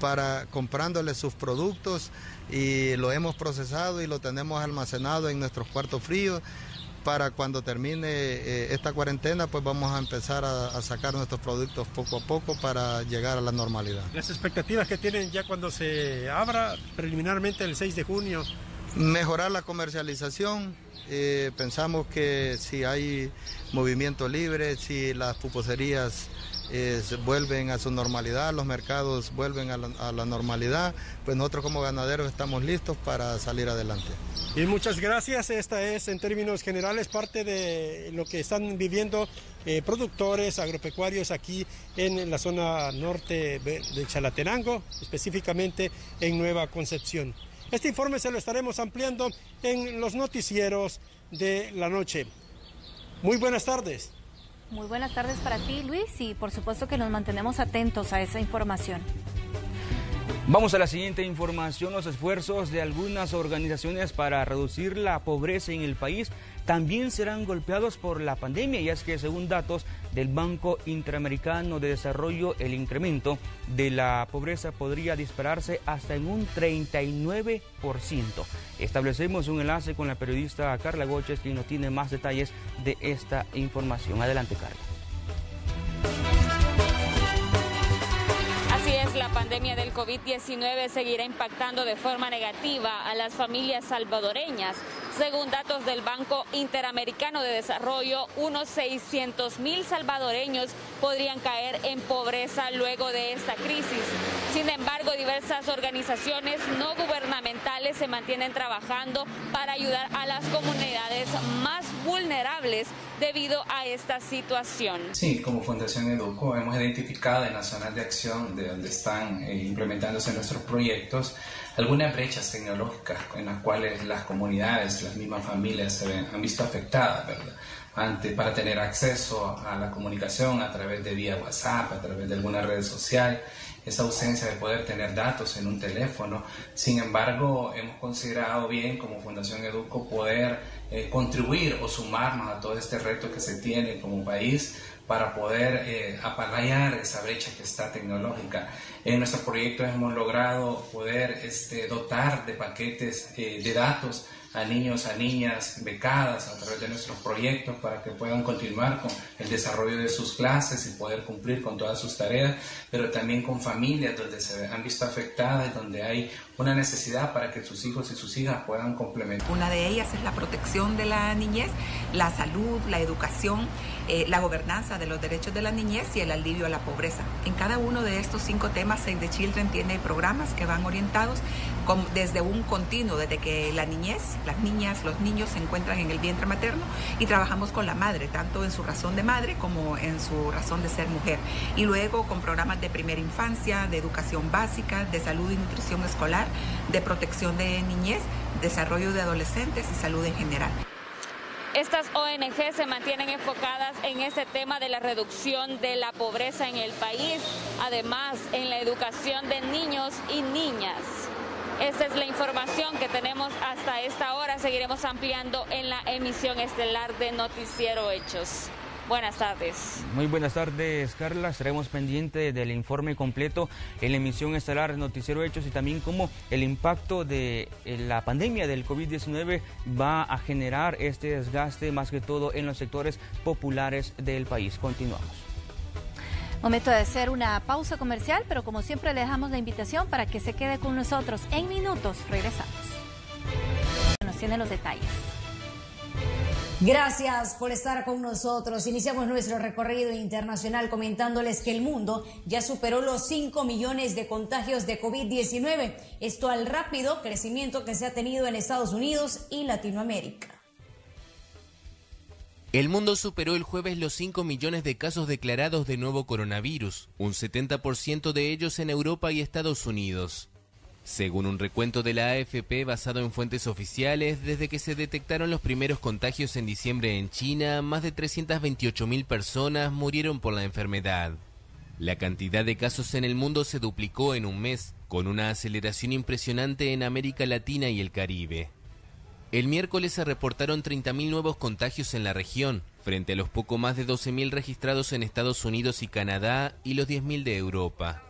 para comprándole sus productos y lo hemos procesado y lo tenemos almacenado en nuestros cuartos fríos. Para cuando termine esta cuarentena pues vamos a empezar a sacar nuestros productos poco a poco para llegar a la normalidad. ¿Las expectativas que tienen ya cuando se abra preliminarmente el 6 de junio? Mejorar la comercialización. Pensamos que si hay movimiento libre, si las pupuserías vuelven a su normalidad, los mercados vuelven a la normalidad, pues nosotros como ganaderos estamos listos para salir adelante. Y muchas gracias. Esta es en términos generales parte de lo que están viviendo productores agropecuarios aquí en la zona norte de Chalatenango, específicamente en Nueva Concepción. Este informe se lo estaremos ampliando en los noticieros de la noche. Muy buenas tardes. Muy buenas tardes para ti, Luis, y por supuesto que nos mantenemos atentos a esa información. Vamos a la siguiente información. Los esfuerzos de algunas organizaciones para reducir la pobreza en el país también serán golpeados por la pandemia, y es que según datos del Banco Interamericano de Desarrollo, el incremento de la pobreza podría dispararse hasta en un 39%. Establecemos un enlace con la periodista Carla Goches, quien nos tiene más detalles de esta información. Adelante, Carla. la pandemia del COVID-19 seguirá impactando de forma negativa a las familias salvadoreñas. Según datos del Banco Interamericano de Desarrollo, unos 600,000 salvadoreños podrían caer en pobreza luego de esta crisis. Sin embargo, diversas organizaciones no gubernamentales se mantienen trabajando para ayudar a las comunidades más vulnerables debido a esta situación. Sí, como Fundación Educo hemos identificado en las zonas de acción de donde están implementándose nuestros proyectos algunas brechas tecnológicas en las cuales las comunidades, las mismas familias se han visto afectadas, ¿verdad? Para tener acceso a la comunicación a través de vía WhatsApp, a través de alguna red social, esa ausencia de poder tener datos en un teléfono. Sin embargo, hemos considerado bien como Fundación Educo poder contribuir o sumarnos a todo este reto que se tiene como país para poder apalaiar esa brecha que está tecnológica. En nuestro proyecto hemos logrado poder dotar de paquetes de datos a niños, a niñas becadas a través de nuestros proyectos para que puedan continuar con el desarrollo de sus clases y poder cumplir con todas sus tareas, pero también con familias donde se han visto afectadas y donde hay una necesidad para que sus hijos y sus hijas puedan complementar. Una de ellas es la protección de la niñez, la salud, la educación, la gobernanza de los derechos de la niñez y el alivio a la pobreza. En cada uno de estos 5 temas, Save the Children tiene programas que van orientados desde un continuo, desde que la niñez, las niñas, los niños se encuentran en el vientre materno y trabajamos con la madre, tanto en su razón de madre como en su razón de ser mujer. Y luego con programas de primera infancia, de educación básica, de salud y nutrición escolar, de protección de niñez, desarrollo de adolescentes y salud en general. Estas ONG se mantienen enfocadas en este tema de la reducción de la pobreza en el país, además en la educación de niños y niñas. Esta es la información que tenemos hasta esta hora. Seguiremos ampliando en la emisión estelar de Noticiero Hechos. Buenas tardes. Muy buenas tardes, Carla. Estaremos pendientes del informe completo en la emisión estelar de Noticiero Hechos y también cómo el impacto de la pandemia del COVID-19 va a generar este desgaste, más que todo en los sectores populares del país. Continuamos. Momento de hacer una pausa comercial, pero como siempre le dejamos la invitación para que se quede con nosotros. En minutos regresamos. Nos tienen los detalles. Gracias por estar con nosotros. Iniciamos nuestro recorrido internacional comentándoles que el mundo ya superó los 5 millones de contagios de COVID-19. Esto al rápido crecimiento que se ha tenido en Estados Unidos y Latinoamérica. El mundo superó el jueves los 5 millones de casos declarados de nuevo coronavirus, un 70% de ellos en Europa y Estados Unidos. Según un recuento de la AFP basado en fuentes oficiales, desde que se detectaron los primeros contagios en diciembre en China, más de 328.000 personas murieron por la enfermedad. La cantidad de casos en el mundo se duplicó en un mes, con una aceleración impresionante en América Latina y el Caribe. El miércoles se reportaron 30.000 nuevos contagios en la región, frente a los poco más de 12.000 registrados en Estados Unidos y Canadá y los 10.000 de Europa.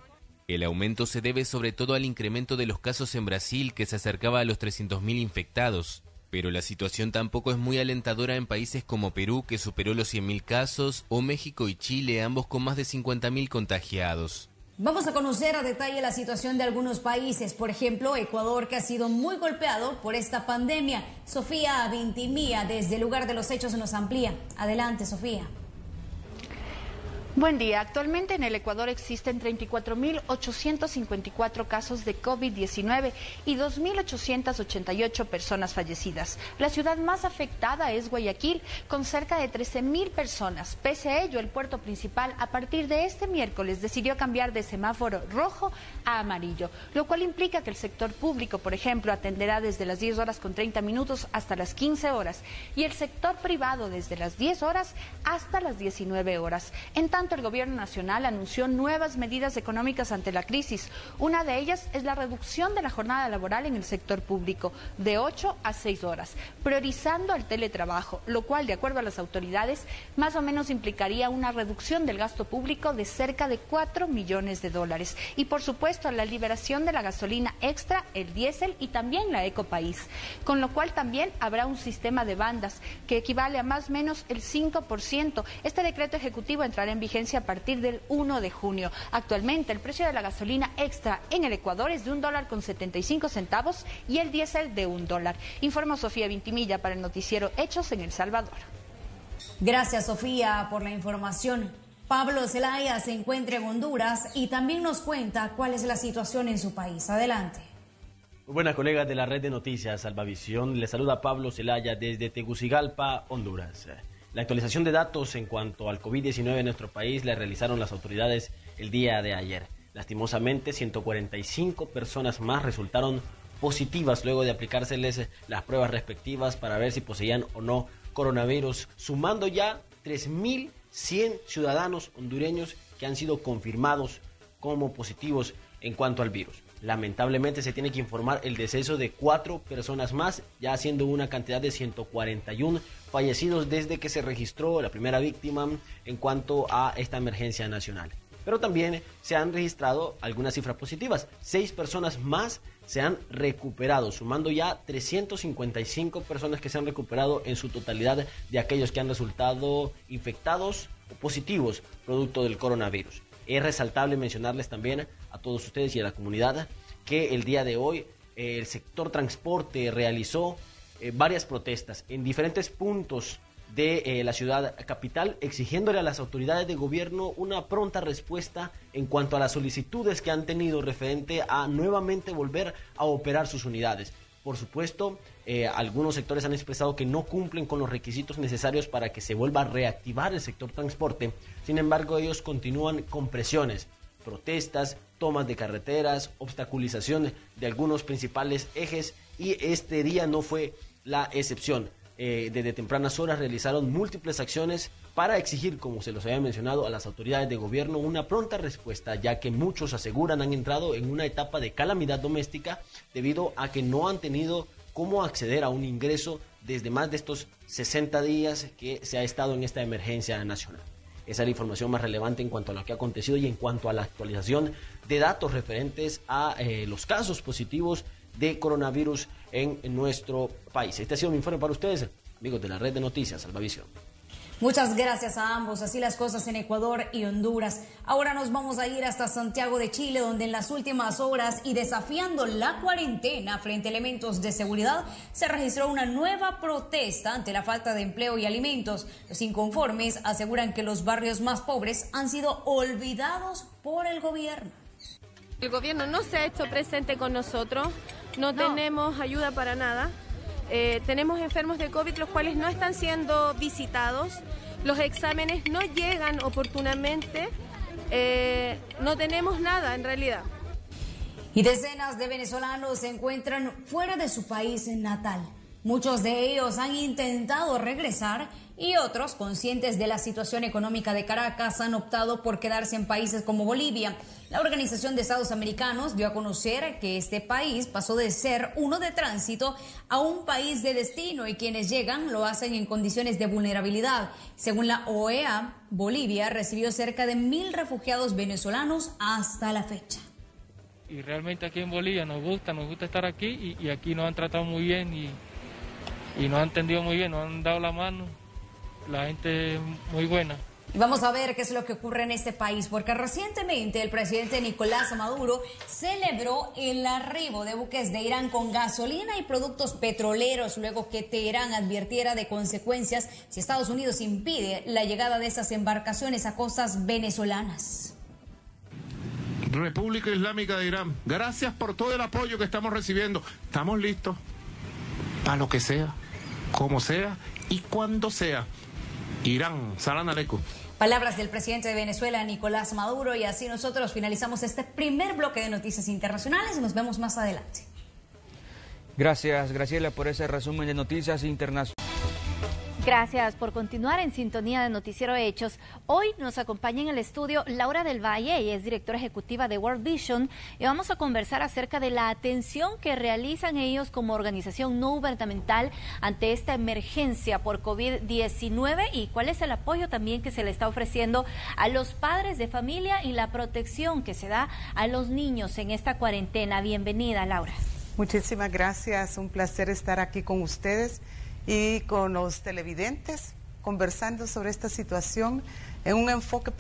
El aumento se debe sobre todo al incremento de los casos en Brasil, que se acercaba a los 300.000 infectados. Pero la situación tampoco es muy alentadora en países como Perú, que superó los 100.000 casos, o México y Chile, ambos con más de 50.000 contagiados. Vamos a conocer a detalle la situación de algunos países, por ejemplo, Ecuador, que ha sido muy golpeado por esta pandemia. Sofía Vintimilla, desde el lugar de los hechos, nos amplía. Adelante, Sofía. Buen día. Actualmente en el Ecuador existen 34.854 casos de COVID-19 y 2.888 personas fallecidas. La ciudad más afectada es Guayaquil, con cerca de 13.000 personas. Pese a ello, el puerto principal a partir de este miércoles decidió cambiar de semáforo rojo a amarillo, lo cual implica que el sector público, por ejemplo, atenderá desde las 10 horas con 30 minutos hasta las 15 horas y el sector privado desde las 10 horas hasta las 19 horas. En tanto, el gobierno nacional anunció nuevas medidas económicas ante la crisis. Una de ellas es la reducción de la jornada laboral en el sector público, de 8 a 6 horas, priorizando el teletrabajo, lo cual, de acuerdo a las autoridades, más o menos implicaría una reducción del gasto público de cerca de 4 millones de dólares. Y, por supuesto, la liberación de la gasolina extra, el diésel y también la Ecopaís, con lo cual también habrá un sistema de bandas que equivale a más o menos el 5%. Este decreto ejecutivo entrará en vigencia vigencia a partir del 1 de junio. Actualmente el precio de la gasolina extra en el Ecuador es de $1.75 y el diésel de $1. Informa Sofía Vintimilla para el noticiero Hechos en El Salvador. Gracias, Sofía, por la información. Pablo Zelaya se encuentra en Honduras y también nos cuenta cuál es la situación en su país. Adelante. Muy buenas, colegas de la red de noticias Salvavisión. Les saluda Pablo Zelaya desde Tegucigalpa, Honduras. La actualización de datos en cuanto al COVID-19 en nuestro país la realizaron las autoridades el día de ayer. Lastimosamente, 145 personas más resultaron positivas luego de aplicárseles las pruebas respectivas para ver si poseían o no coronavirus, sumando ya 3.100 ciudadanos hondureños que han sido confirmados como positivos en cuanto al virus. Lamentablemente se tiene que informar el deceso de 4 personas más, ya siendo una cantidad de 141 fallecidos desde que se registró la primera víctima en cuanto a esta emergencia nacional. Pero también se han registrado algunas cifras positivas. 6 personas más se han recuperado, sumando ya 355 personas que se han recuperado en su totalidad de aquellos que han resultado infectados o positivos producto del coronavirus. Es resaltable mencionarles también a todos ustedes y a la comunidad que el día de hoy el sector transporte realizó varias protestas en diferentes puntos de la ciudad capital, exigiéndole a las autoridades de gobierno una pronta respuesta en cuanto a las solicitudes que han tenido referente a nuevamente volver a operar sus unidades. Por supuesto, algunos sectores han expresado que no cumplen con los requisitos necesarios para que se vuelva a reactivar el sector transporte. Sin embargo, ellos continúan con presiones, protestas, tomas de carreteras, obstaculización de algunos principales ejes, y este día no fue la excepción. Desde tempranas horas realizaron múltiples acciones para exigir, como se los había mencionado, a las autoridades de gobierno una pronta respuesta, ya que muchos aseguran han entrado en una etapa de calamidad doméstica debido a que no han tenido cómo acceder a un ingreso desde más de estos 60 días que se ha estado en esta emergencia nacional. Esa es la información más relevante en cuanto a lo que ha acontecido y en cuanto a la actualización de datos referentes a los casos positivos de coronavirus en nuestro país. Este ha sido mi informe para ustedes, amigos de la red de noticias Salvavisión. Muchas gracias a ambos. Así las cosas en Ecuador y Honduras. Ahora nos vamos a ir hasta Santiago de Chile, donde en las últimas horas y desafiando la cuarentena frente a elementos de seguridad, se registró una nueva protesta ante la falta de empleo y alimentos. Los inconformes aseguran que los barrios más pobres han sido olvidados por el gobierno. El gobierno no se ha hecho presente con nosotros, no tenemos ayuda para nada. Tenemos enfermos de COVID los cuales no están siendo visitados, los exámenes no llegan oportunamente, no tenemos nada en realidad. Y decenas de venezolanos se encuentran fuera de su país natal. Muchos de ellos han intentado regresar y otros, conscientes de la situación económica de Caracas, han optado por quedarse en países como Bolivia. La Organización de Estados Americanos dio a conocer que este país pasó de ser uno de tránsito a un país de destino y quienes llegan lo hacen en condiciones de vulnerabilidad. Según la OEA, Bolivia recibió cerca de 1.000 refugiados venezolanos hasta la fecha. Y realmente aquí en Bolivia nos gusta estar aquí y aquí nos han tratado muy bien y nos han atendido muy bien, nos han dado la mano, la gente es muy buena. Y vamos a ver qué es lo que ocurre en este país, porque recientemente el presidente Nicolás Maduro celebró el arribo de buques de Irán con gasolina y productos petroleros, luego que Teherán advirtiera de consecuencias si Estados Unidos impide la llegada de esas embarcaciones a costas venezolanas. República Islámica de Irán, gracias por todo el apoyo que estamos recibiendo. Estamos listos para lo que sea, como sea y cuando sea. Irán, salam aleikum. Palabras del presidente de Venezuela, Nicolás Maduro, y así nosotros finalizamos este primer bloque de noticias internacionales. Nos vemos más adelante. Gracias, Graciela, por ese resumen de noticias internacionales. Gracias por continuar en sintonía de Noticiero Hechos. Hoy nos acompaña en el estudio Laura del Valle, ella es directora ejecutiva de World Vision, y vamos a conversar acerca de la atención que realizan ellos como organización no gubernamental ante esta emergencia por COVID-19 y cuál es el apoyo también que se le está ofreciendo a los padres de familia y la protección que se da a los niños en esta cuarentena. Bienvenida, Laura. Muchísimas gracias, un placer estar aquí con ustedes y con los televidentes conversando sobre esta situación en un enfoque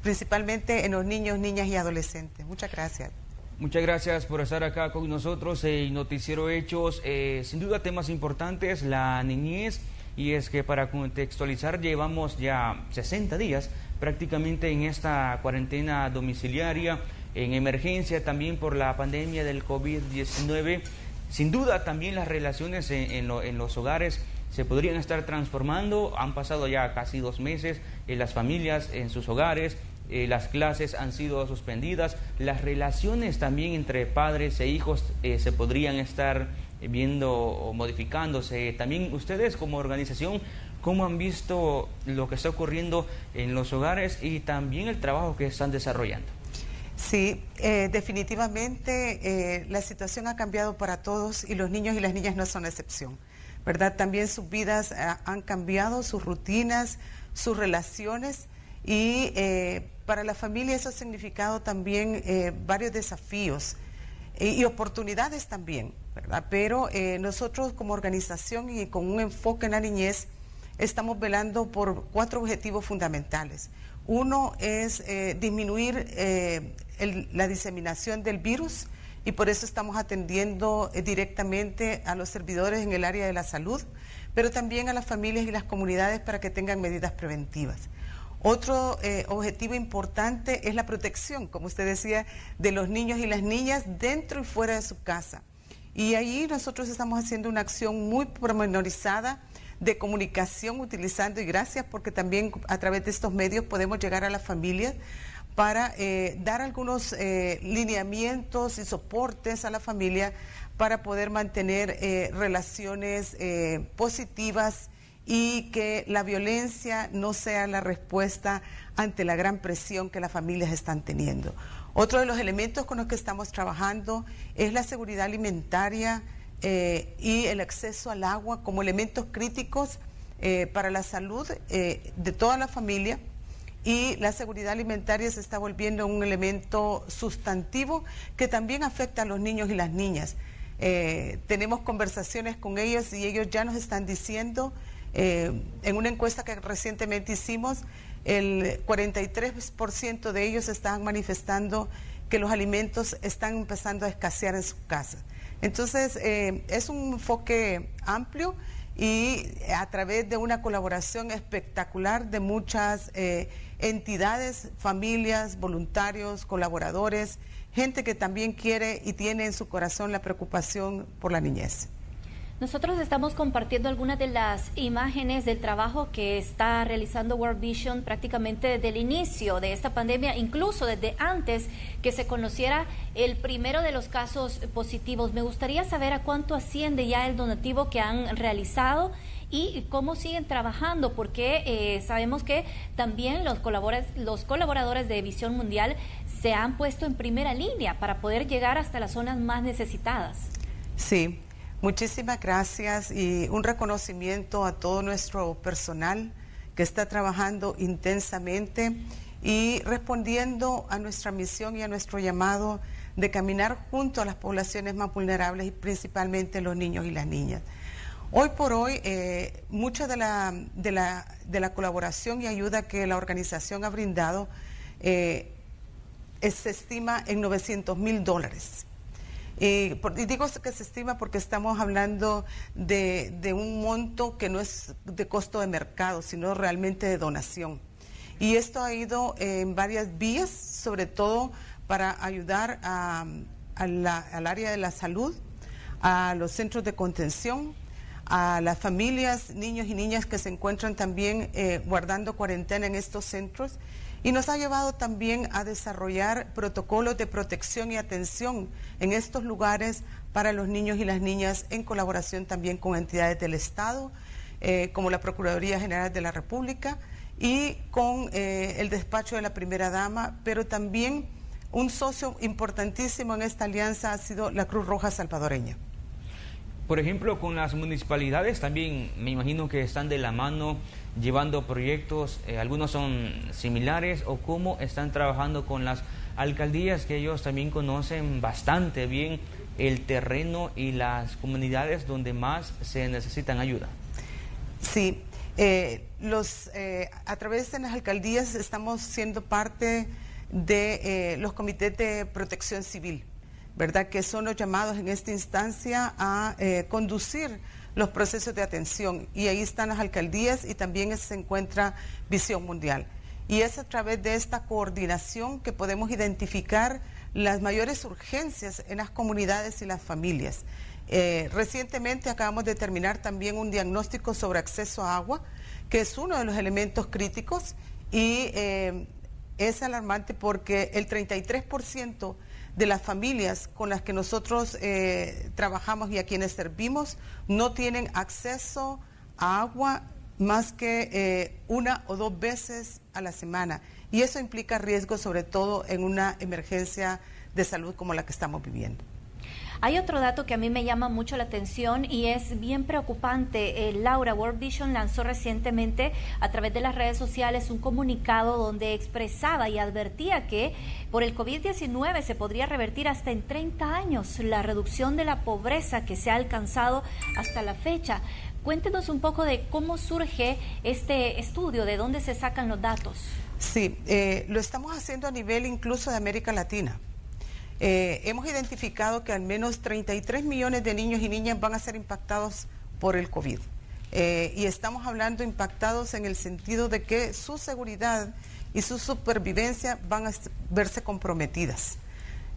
principalmente en los niños, niñas y adolescentes. Muchas gracias. Muchas gracias por estar acá con nosotros en Noticiero Hechos. Sin duda temas importantes, la niñez, y es que para contextualizar llevamos ya 60 días prácticamente en esta cuarentena domiciliaria, en emergencia también por la pandemia del COVID-19. Sin duda también las relaciones en los hogares se podrían estar transformando. Han pasado ya casi 2 meses las familias en sus hogares. Las clases han sido suspendidas, las relaciones también entre padres e hijos se podrían estar viendo o modificándose. También ustedes como organización, ¿cómo han visto lo que está ocurriendo en los hogares y también el trabajo que están desarrollando? Sí, definitivamente la situación ha cambiado para todos y los niños y las niñas no son la excepción, ¿verdad? También sus vidas han cambiado, sus rutinas, sus relaciones. Y para la familia eso ha significado también varios desafíos y oportunidades también, ¿verdad? Pero nosotros como organización y con un enfoque en la niñez estamos velando por 4 objetivos fundamentales. Uno es disminuir la diseminación del virus, y por eso estamos atendiendo directamente a los servidores en el área de la salud, pero también a las familias y las comunidades para que tengan medidas preventivas. Otro objetivo importante es la protección, como usted decía, de los niños y las niñas dentro y fuera de su casa. Y ahí nosotros estamos haciendo una acción muy pormenorizada de comunicación utilizando, y gracias porque también a través de estos medios podemos llegar a las familias para dar algunos lineamientos y soportes a la familia para poder mantener relaciones positivas y que la violencia no sea la respuesta ante la gran presión que las familias están teniendo. Otro de los elementos con los que estamos trabajando es la seguridad alimentaria y el acceso al agua como elementos críticos para la salud de toda la familia, y la seguridad alimentaria se está volviendo un elemento sustantivo que también afecta a los niños y las niñas. Tenemos conversaciones con ellos y ellos ya nos están diciendo, en una encuesta que recientemente hicimos, el 43% de ellos están manifestando que los alimentos están empezando a escasear en su casa. Entonces, es un enfoque amplio y a través de una colaboración espectacular de muchas entidades, familias, voluntarios, colaboradores, gente que también quiere y tiene en su corazón la preocupación por la niñez. Nosotros estamos compartiendo algunas de las imágenes del trabajo que está realizando World Vision prácticamente desde el inicio de esta pandemia, incluso desde antes que se conociera el primero de los casos positivos. Me gustaría saber a cuánto asciende ya el donativo que han realizado y cómo siguen trabajando, porque sabemos que también los colaboradores de Visión Mundial se han puesto en primera línea para poder llegar hasta las zonas más necesitadas. Sí. Muchísimas gracias y un reconocimiento a todo nuestro personal que está trabajando intensamente y respondiendo a nuestra misión y a nuestro llamado de caminar junto a las poblaciones más vulnerables y principalmente los niños y las niñas. Hoy por hoy, mucha de la colaboración y ayuda que la organización ha brindado se estima en $900,000. Y digo que se estima porque estamos hablando de un monto que no es de costo de mercado, sino realmente de donación. Y esto ha ido en varias vías, sobre todo para ayudar al área de la salud, a los centros de contención, a las familias, niños y niñas que se encuentran también guardando cuarentena en estos centros. Y nos ha llevado también a desarrollar protocolos de protección y atención en estos lugares para los niños y las niñas, en colaboración también con entidades del Estado, como la Procuraduría General de la República y con el despacho de la Primera Dama, pero también un socio importantísimo en esta alianza ha sido la Cruz Roja Salvadoreña. Por ejemplo, con las municipalidades también me imagino que están de la mano llevando proyectos, algunos son similares, o cómo están trabajando con las alcaldías, que ellos también conocen bastante bien el terreno y las comunidades donde más se necesitan ayuda. Sí, A través de las alcaldías estamos siendo parte de los comités de protección civil, ¿verdad? Que son los llamados en esta instancia a conducir los procesos de atención, y ahí están las alcaldías y también se encuentra Visión Mundial. Y es a través de esta coordinación que podemos identificar las mayores urgencias en las comunidades y las familias. Recientemente acabamos de terminar también un diagnóstico sobre acceso a agua, que es uno de los elementos críticos, y es alarmante porque el 33% de las familias con las que nosotros trabajamos y a quienes servimos no tienen acceso a agua más que 1 o 2 veces a la semana, y eso implica riesgo, sobre todo en una emergencia de salud como la que estamos viviendo. Hay otro dato que a mí me llama mucho la atención y es bien preocupante. Laura, World Vision lanzó recientemente a través de las redes sociales un comunicado donde expresaba y advertía que por el COVID-19 se podría revertir hasta en 30 años la reducción de la pobreza que se ha alcanzado hasta la fecha. Cuéntenos un poco de cómo surge este estudio, de dónde se sacan los datos. Sí, lo estamos haciendo a nivel incluso de América Latina. Hemos identificado que al menos 33 millones de niños y niñas van a ser impactados por el COVID. Y estamos hablando impactados en el sentido de que su seguridad y su supervivencia van a verse comprometidas.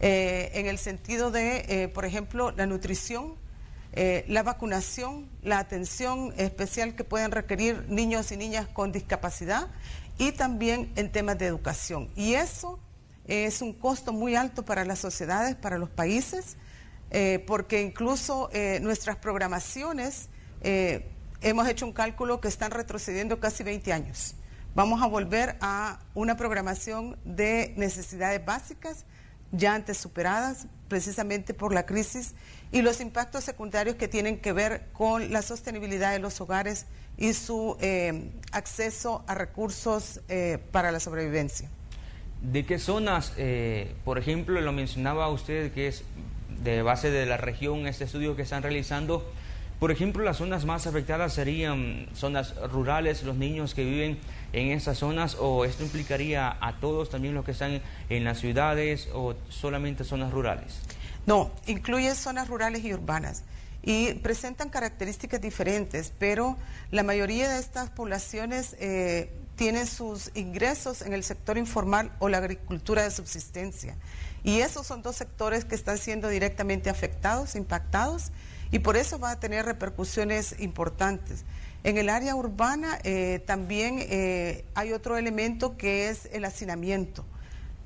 En el sentido de, por ejemplo, la nutrición, la vacunación, la atención especial que pueden requerir niños y niñas con discapacidad, y también en temas de educación. Y eso es un costo muy alto para las sociedades, para los países, porque incluso nuestras programaciones, hemos hecho un cálculo que están retrocediendo casi 20 años. Vamos a volver a una programación de necesidades básicas, ya antes superadas, precisamente por la crisis y los impactos secundarios que tienen que ver con la sostenibilidad de los hogares y su acceso a recursos para la sobrevivencia. ¿De qué zonas, por ejemplo, lo mencionaba usted, que es de base de la región, este estudio que están realizando? Por ejemplo, las zonas más afectadas serían zonas rurales, los niños que viven en esas zonas, o esto implicaría a todos también los que están en las ciudades, o solamente zonas rurales? No, incluye zonas rurales y urbanas, y presentan características diferentes, pero la mayoría de estas poblaciones tienen sus ingresos en el sector informal o la agricultura de subsistencia. Y esos son dos sectores que están siendo directamente afectados, impactados, y por eso va a tener repercusiones importantes. En el área urbana también hay otro elemento que es el hacinamiento.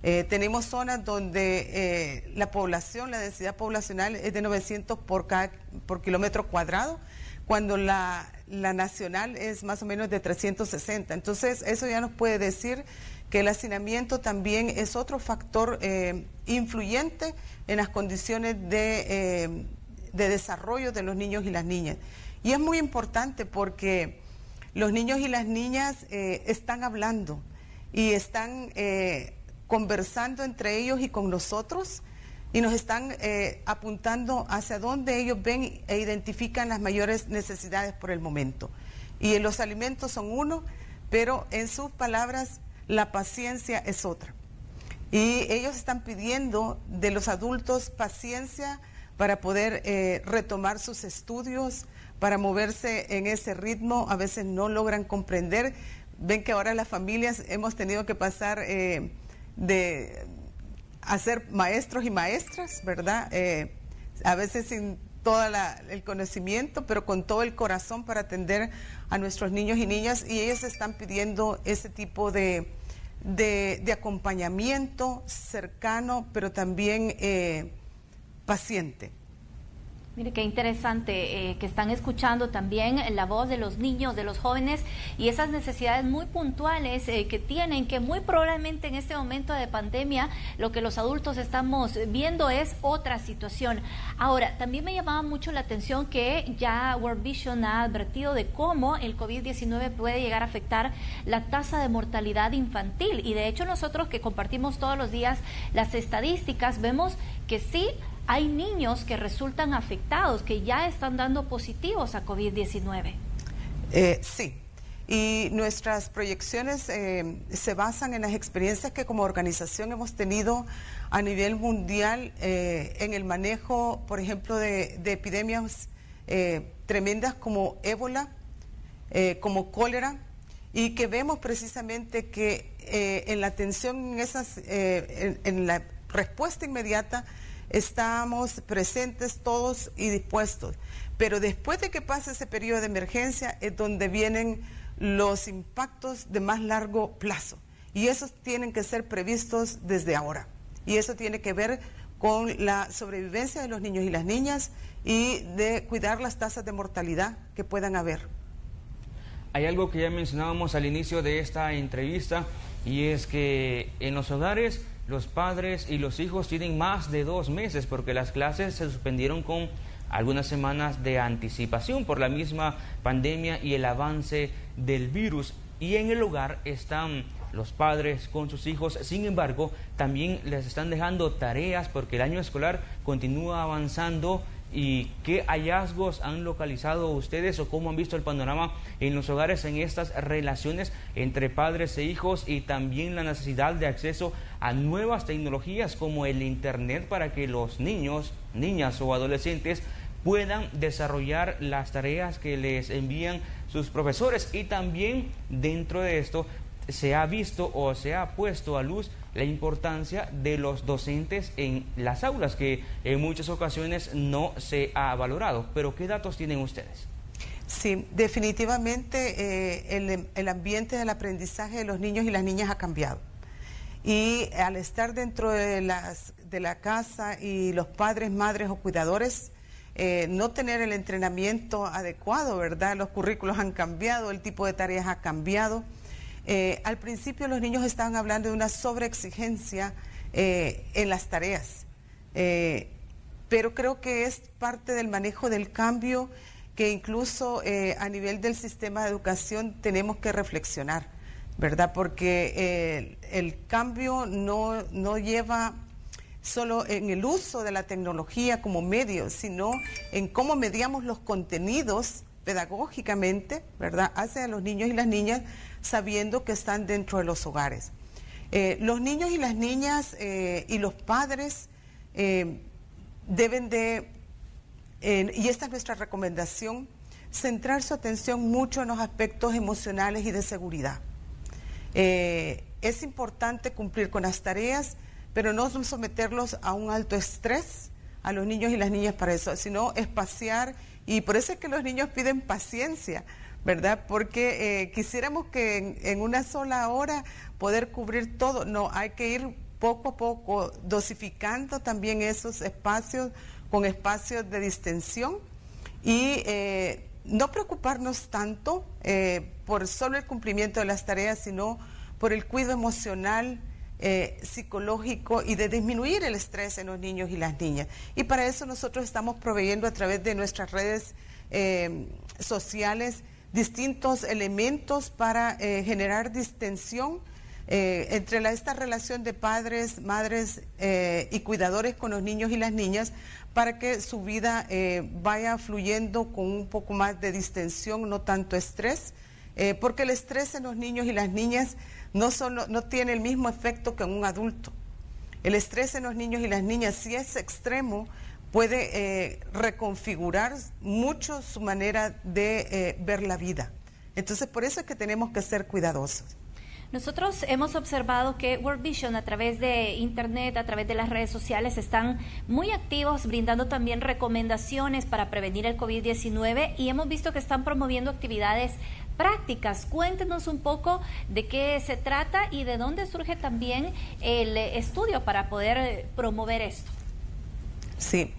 Tenemos zonas donde la población, la densidad poblacional es de 900 por kilómetro cuadrado, cuando la nacional es más o menos de 360. Entonces, eso ya nos puede decir que el hacinamiento también es otro factor influyente en las condiciones de desarrollo de los niños y las niñas. Y es muy importante porque los niños y las niñas están hablando y están conversando entre ellos y con nosotros, y nos están apuntando hacia dónde ellos ven e identifican las mayores necesidades por el momento. Y los alimentos son uno, pero en sus palabras la paciencia es otra. Y ellos están pidiendo de los adultos paciencia para poder retomar sus estudios, para moverse en ese ritmo. A veces no logran comprender. Ven que ahora las familias hemos tenido que pasar de a ser maestros y maestras, ¿verdad? A veces sin todo el conocimiento, pero con todo el corazón para atender a nuestros niños y niñas, y ellos están pidiendo ese tipo de acompañamiento cercano, pero también paciente. Mire qué interesante que están escuchando también la voz de los niños, de los jóvenes, y esas necesidades muy puntuales que tienen, que muy probablemente en este momento de pandemia lo que los adultos estamos viendo es otra situación. Ahora, también me llamaba mucho la atención que ya World Vision ha advertido de cómo el COVID-19 puede llegar a afectar la tasa de mortalidad infantil, y de hecho nosotros que compartimos todos los días las estadísticas vemos que sí hay niños que resultan afectados, que ya están dando positivos a COVID-19. Sí, y nuestras proyecciones se basan en las experiencias que como organización hemos tenido a nivel mundial en el manejo, por ejemplo, de epidemias tremendas como ébola, como cólera, y que vemos precisamente que en la atención en la respuesta inmediata estamos presentes todos y dispuestos. Pero después de que pase ese periodo de emergencia es donde vienen los impactos de más largo plazo. Y esos tienen que ser previstos desde ahora. Y eso tiene que ver con la sobrevivencia de los niños y las niñas y de cuidar las tasas de mortalidad que puedan haber. Hay algo que ya mencionábamos al inicio de esta entrevista, y es que en los hogares los padres y los hijos tienen más de 2 meses porque las clases se suspendieron con algunas semanas de anticipación por la misma pandemia y el avance del virus. Y en el hogar están los padres con sus hijos, sin embargo, también les están dejando tareas porque el año escolar continúa avanzando. ¿Y qué hallazgos han localizado ustedes o cómo han visto el panorama en los hogares en estas relaciones entre padres e hijos, y también la necesidad de acceso a nuevas tecnologías como el Internet para que los niños, niñas o adolescentes puedan desarrollar las tareas que les envían sus profesores? Y también dentro de esto se ha visto o se ha puesto a luz la importancia de los docentes en las aulas, que en muchas ocasiones no se ha valorado. Pero ¿qué datos tienen ustedes? Sí, definitivamente el ambiente del aprendizaje de los niños y las niñas ha cambiado. Y al estar dentro de la casa y los padres, madres o cuidadores, no tener el entrenamiento adecuado, ¿verdad? Los currículos han cambiado, el tipo de tareas ha cambiado. Al principio los niños estaban hablando de una sobreexigencia en las tareas, pero creo que es parte del manejo del cambio que incluso a nivel del sistema de educación tenemos que reflexionar, ¿verdad? Porque el cambio no lleva solo en el uso de la tecnología como medio, sino en cómo mediamos los contenidos pedagógicamente, ¿verdad?, hacia los niños y las niñas, sabiendo que están dentro de los hogares. Los niños y las niñas y los padres deben de, y esta es nuestra recomendación, centrar su atención mucho en los aspectos emocionales y de seguridad. Es importante cumplir con las tareas, pero no someterlos a un alto estrés a los niños y las niñas para eso, sino espaciar. Y por eso es que los niños piden paciencia, ¿verdad? Porque quisiéramos que en una sola hora poder cubrir todo. No, hay que ir poco a poco, dosificando también esos espacios con espacios de distensión y no preocuparnos tanto por solo el cumplimiento de las tareas, sino por el cuidado emocional, psicológico y de disminuir el estrés en los niños y las niñas. Y para eso nosotros estamos proveyendo a través de nuestras redes sociales distintos elementos para generar distensión entre esta relación de padres, madres y cuidadores con los niños y las niñas, para que su vida vaya fluyendo con un poco más de distensión, no tanto estrés, porque el estrés en los niños y las niñas no tiene el mismo efecto que en un adulto. El estrés en los niños y las niñas, si es extremo, puede reconfigurar mucho su manera de ver la vida. Entonces, por eso es que tenemos que ser cuidadosos. Nosotros hemos observado que World Vision a través de Internet, a través de las redes sociales, están muy activos, brindando también recomendaciones para prevenir el COVID-19, y hemos visto que están promoviendo actividades prácticas. Cuéntenos un poco de qué se trata y de dónde surge también el estudio para poder promover esto. Sí,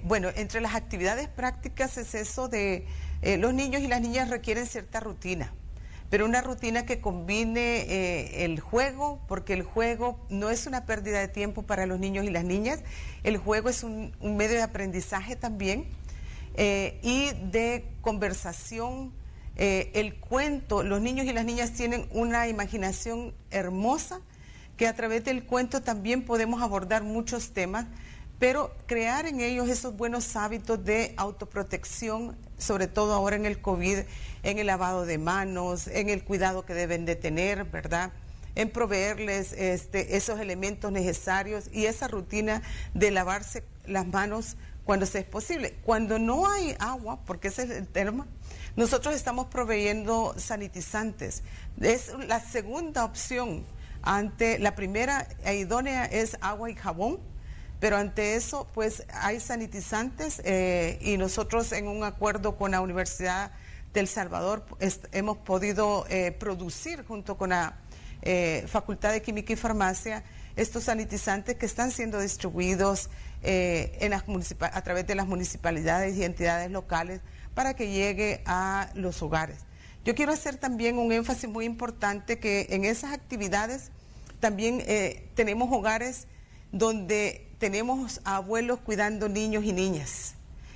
bueno, entre las actividades prácticas es eso de los niños y las niñas requieren cierta rutina, pero una rutina que combine el juego, porque el juego no es una pérdida de tiempo para los niños y las niñas, el juego es un medio de aprendizaje también, y de conversación, el cuento. Los niños y las niñas tienen una imaginación hermosa, que a través del cuento también podemos abordar muchos temas, pero crear en ellos esos buenos hábitos de autoprotección, sobre todo ahora en el COVID, en el lavado de manos, en el cuidado que deben de tener, ¿verdad?, en proveerles esos elementos necesarios y esa rutina de lavarse las manos cuando sea posible. Cuando no hay agua, porque ese es el tema, nosotros estamos proveyendo sanitizantes. Es la segunda opción. Ante la primera idónea es agua y jabón, pero ante eso pues hay sanitizantes y nosotros en un acuerdo con la Universidad de El Salvador hemos podido producir junto con la Facultad de Química y Farmacia estos sanitizantes que están siendo distribuidos a través de las municipalidades y entidades locales para que llegue a los hogares. Yo quiero hacer también un énfasis muy importante que en esas actividades también tenemos hogares donde tenemos abuelos cuidando niños y niñas.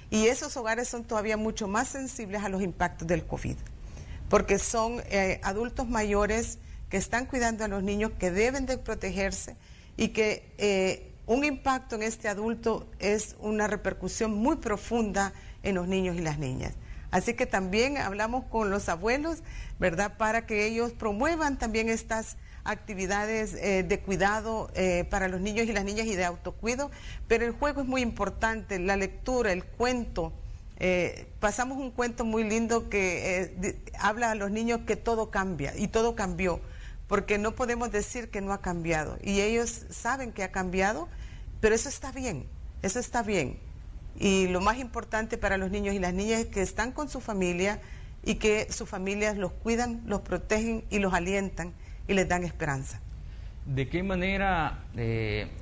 Y esos hogares son todavía mucho más sensibles a los impactos del COVID, porque son adultos mayores que están cuidando a los niños, que deben de protegerse y que un impacto en este adulto es una repercusión muy profunda en los niños y las niñas. Así que también hablamos con los abuelos, ¿verdad?, para que ellos promuevan también estas actividades de cuidado para los niños y las niñas y de autocuido, pero el juego es muy importante, la lectura, el cuento. Pasamos un cuento muy lindo que habla a los niños que todo cambia y todo cambió, porque no podemos decir que no ha cambiado y ellos saben que ha cambiado, pero eso está bien, eso está bien. Y lo más importante para los niños y las niñas es que están con su familia y que sus familias los cuidan, los protegen y los alientan y les dan esperanza. ¿De qué manera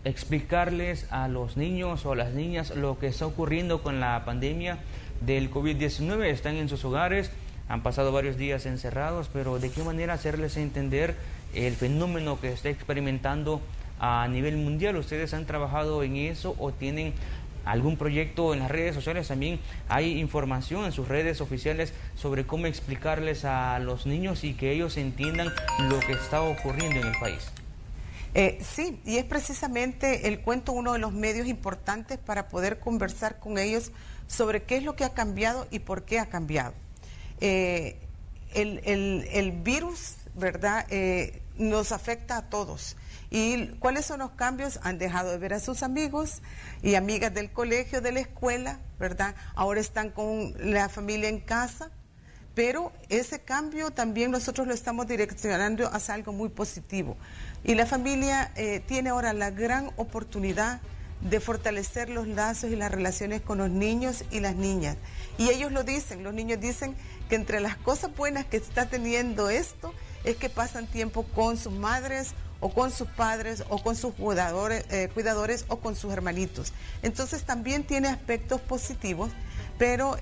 explicarles a los niños o a las niñas lo que está ocurriendo con la pandemia del COVID-19? Están en sus hogares, han pasado varios días encerrados, pero ¿de qué manera hacerles entender el fenómeno que está experimentando a nivel mundial? ¿Ustedes han trabajado en eso o tienen algún proyecto en las redes sociales? También hay información en sus redes oficiales sobre cómo explicarles a los niños y que ellos entiendan lo que está ocurriendo en el país. Sí, y es precisamente el cuento uno de los medios importantes para poder conversar con ellos sobre qué es lo que ha cambiado y por qué ha cambiado. El virus, ¿verdad?, nos afecta a todos. ¿Y cuáles son los cambios? Han dejado de ver a sus amigos y amigas del colegio, de la escuela, ¿verdad? Ahora están con la familia en casa, pero ese cambio también nosotros lo estamos direccionando hacia algo muy positivo. Y la familia tiene ahora la gran oportunidad de fortalecer los lazos y las relaciones con los niños y las niñas. Y ellos lo dicen, los niños dicen que entre las cosas buenas que está teniendo esto es que pasan tiempo con sus madres o con sus padres o con sus cuidadores o con sus hermanitos. Entonces también tiene aspectos positivos, pero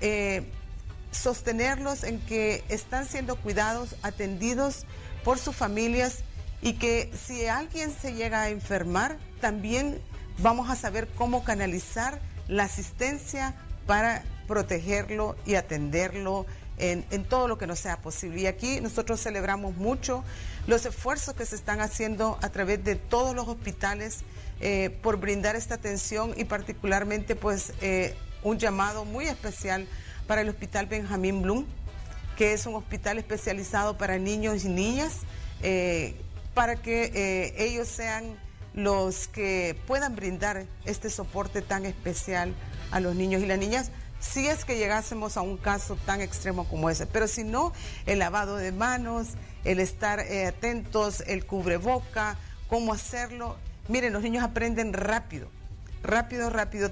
sostenerlos en que están siendo cuidados, atendidos por sus familias y que si alguien se llega a enfermar, también vamos a saber cómo canalizar la asistencia para protegerlo y atenderlo en todo lo que nos sea posible. Y aquí nosotros celebramos mucho los esfuerzos que se están haciendo a través de todos los hospitales por brindar esta atención y particularmente pues un llamado muy especial para el Hospital Benjamín Blum, que es un hospital especializado para niños y niñas, para que ellos sean los que puedan brindar este soporte tan especial a los niños y las niñas, si es que llegásemos a un caso tan extremo como ese. Pero si no, el lavado de manos, el estar atentos, el cubreboca, cómo hacerlo. Miren, los niños aprenden rápido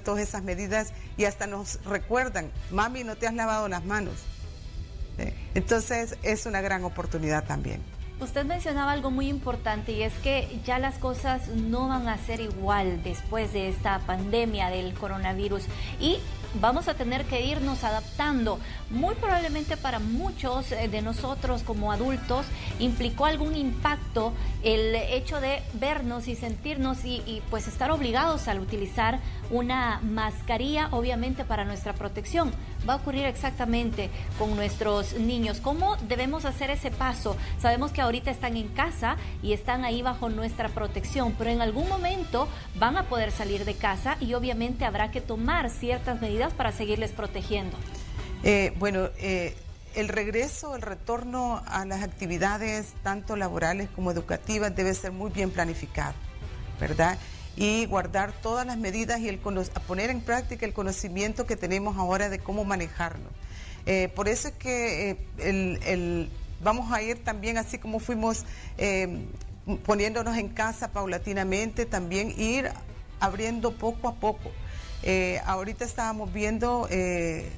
todas esas medidas y hasta nos recuerdan, mami, no te has lavado las manos. Entonces es una gran oportunidad también. Usted mencionaba algo muy importante y es que ya las cosas no van a ser igual después de esta pandemia del coronavirus y vamos a tener que irnos adaptando. Muy probablemente para muchos de nosotros como adultos implicó algún impacto el hecho de vernos y sentirnos y pues estar obligados al utilizar una mascarilla, obviamente para nuestra protección. va a ocurrir exactamente con nuestros niños? ¿Cómo debemos hacer ese paso? Sabemos que ahorita están en casa y están ahí bajo nuestra protección, pero en algún momento van a poder salir de casa y obviamente habrá que tomar ciertas medidas para seguirles protegiendo. El regreso, el retorno a las actividades tanto laborales como educativas debe ser muy bien planificado, ¿verdad? Y guardar todas las medidas y poner en práctica el conocimiento que tenemos ahora de cómo manejarlo. Por eso es que vamos a ir también, así como fuimos poniéndonos en casa paulatinamente, también ir abriendo poco a poco. Ahorita estábamos viendo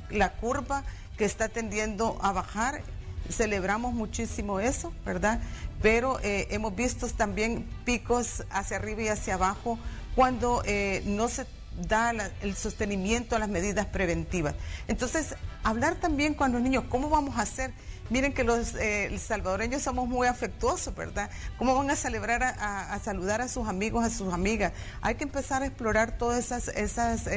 la curva que está tendiendo a bajar, celebramos muchísimo eso, ¿verdad? Pero hemos visto también picos hacia arriba y hacia abajo cuando no se da el sostenimiento a las medidas preventivas. Entonces, hablar también con los niños, ¿cómo vamos a hacer? Miren que los salvadoreños somos muy afectuosos, ¿verdad? ¿Cómo van a celebrar, a saludar a sus amigos, a sus amigas? Hay que empezar a explorar todas esas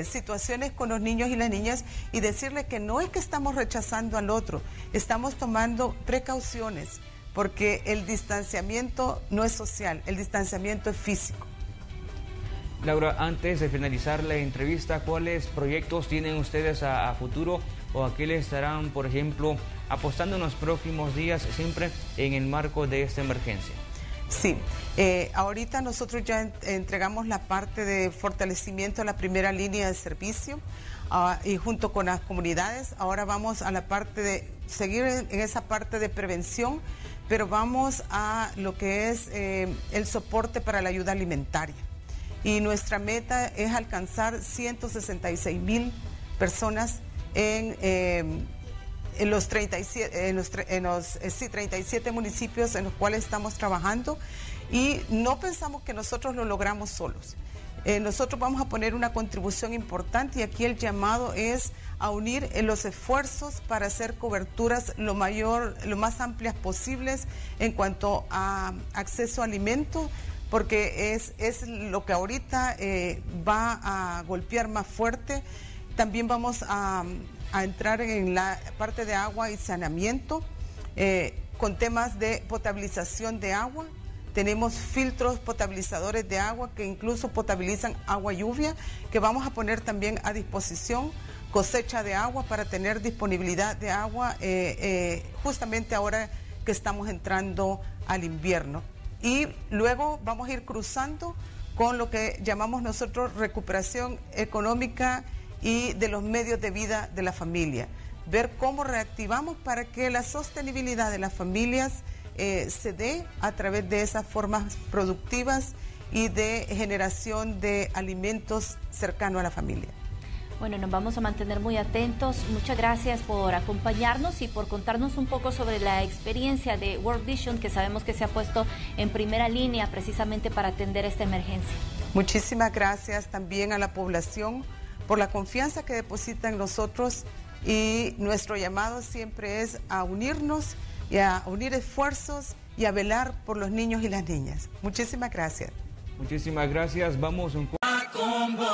situaciones con los niños y las niñas y decirles que no es que estamos rechazando al otro, estamos tomando precauciones, porque el distanciamiento no es social, el distanciamiento es físico. Laura, antes de finalizar la entrevista, ¿cuáles proyectos tienen ustedes a futuro o a qué le estarán, por ejemplo, apostando en los próximos días, siempre en el marco de esta emergencia? Sí, ahorita nosotros ya entregamos la parte de fortalecimiento a la primera línea de servicio y junto con las comunidades, ahora vamos a la parte de seguir en esa parte de prevención, pero vamos a lo que es el soporte para la ayuda alimentaria. Y nuestra meta es alcanzar 166,000 personas en los 37 municipios en los cuales estamos trabajando, y no pensamos que nosotros lo logramos solos. Nosotros vamos a poner una contribución importante y aquí el llamado es a unir los esfuerzos para hacer coberturas lo más amplias posibles en cuanto a acceso a alimentos, porque es lo que ahorita va a golpear más fuerte. También vamos a entrar en la parte de agua y saneamiento, con temas de potabilización de agua. Tenemos filtros potabilizadores de agua que incluso potabilizan agua lluvia, que vamos a poner también a disposición, cosecha de agua para tener disponibilidad de agua justamente ahora que estamos entrando al invierno. Y luego vamos a ir cruzando con lo que llamamos nosotros recuperación económica y de los medios de vida de la familia. Ver cómo reactivamos para que la sostenibilidad de las familias se dé a través de esas formas productivas y de generación de alimentos cercanos a la familia. Bueno, nos vamos a mantener muy atentos. Muchas gracias por acompañarnos y por contarnos un poco sobre la experiencia de World Vision, que sabemos que se ha puesto en primera línea precisamente para atender esta emergencia. Muchísimas gracias también a la población por la confianza que deposita en nosotros, y nuestro llamado siempre es a unirnos y a unir esfuerzos y a velar por los niños y las niñas. Muchísimas gracias. Muchísimas gracias. Vamos un poco con vos.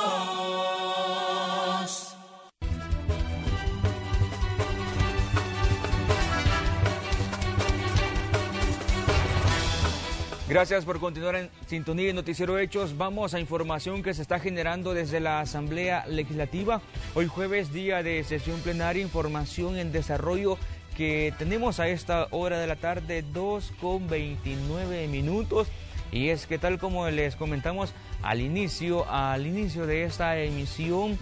Gracias por continuar en sintonía en Noticiero Hechos. Vamos a información que se está generando desde la Asamblea Legislativa. Hoy jueves, día de sesión plenaria, información en desarrollo que tenemos a esta hora de la tarde, 2:29. Y es que tal como les comentamos al inicio de esta emisión,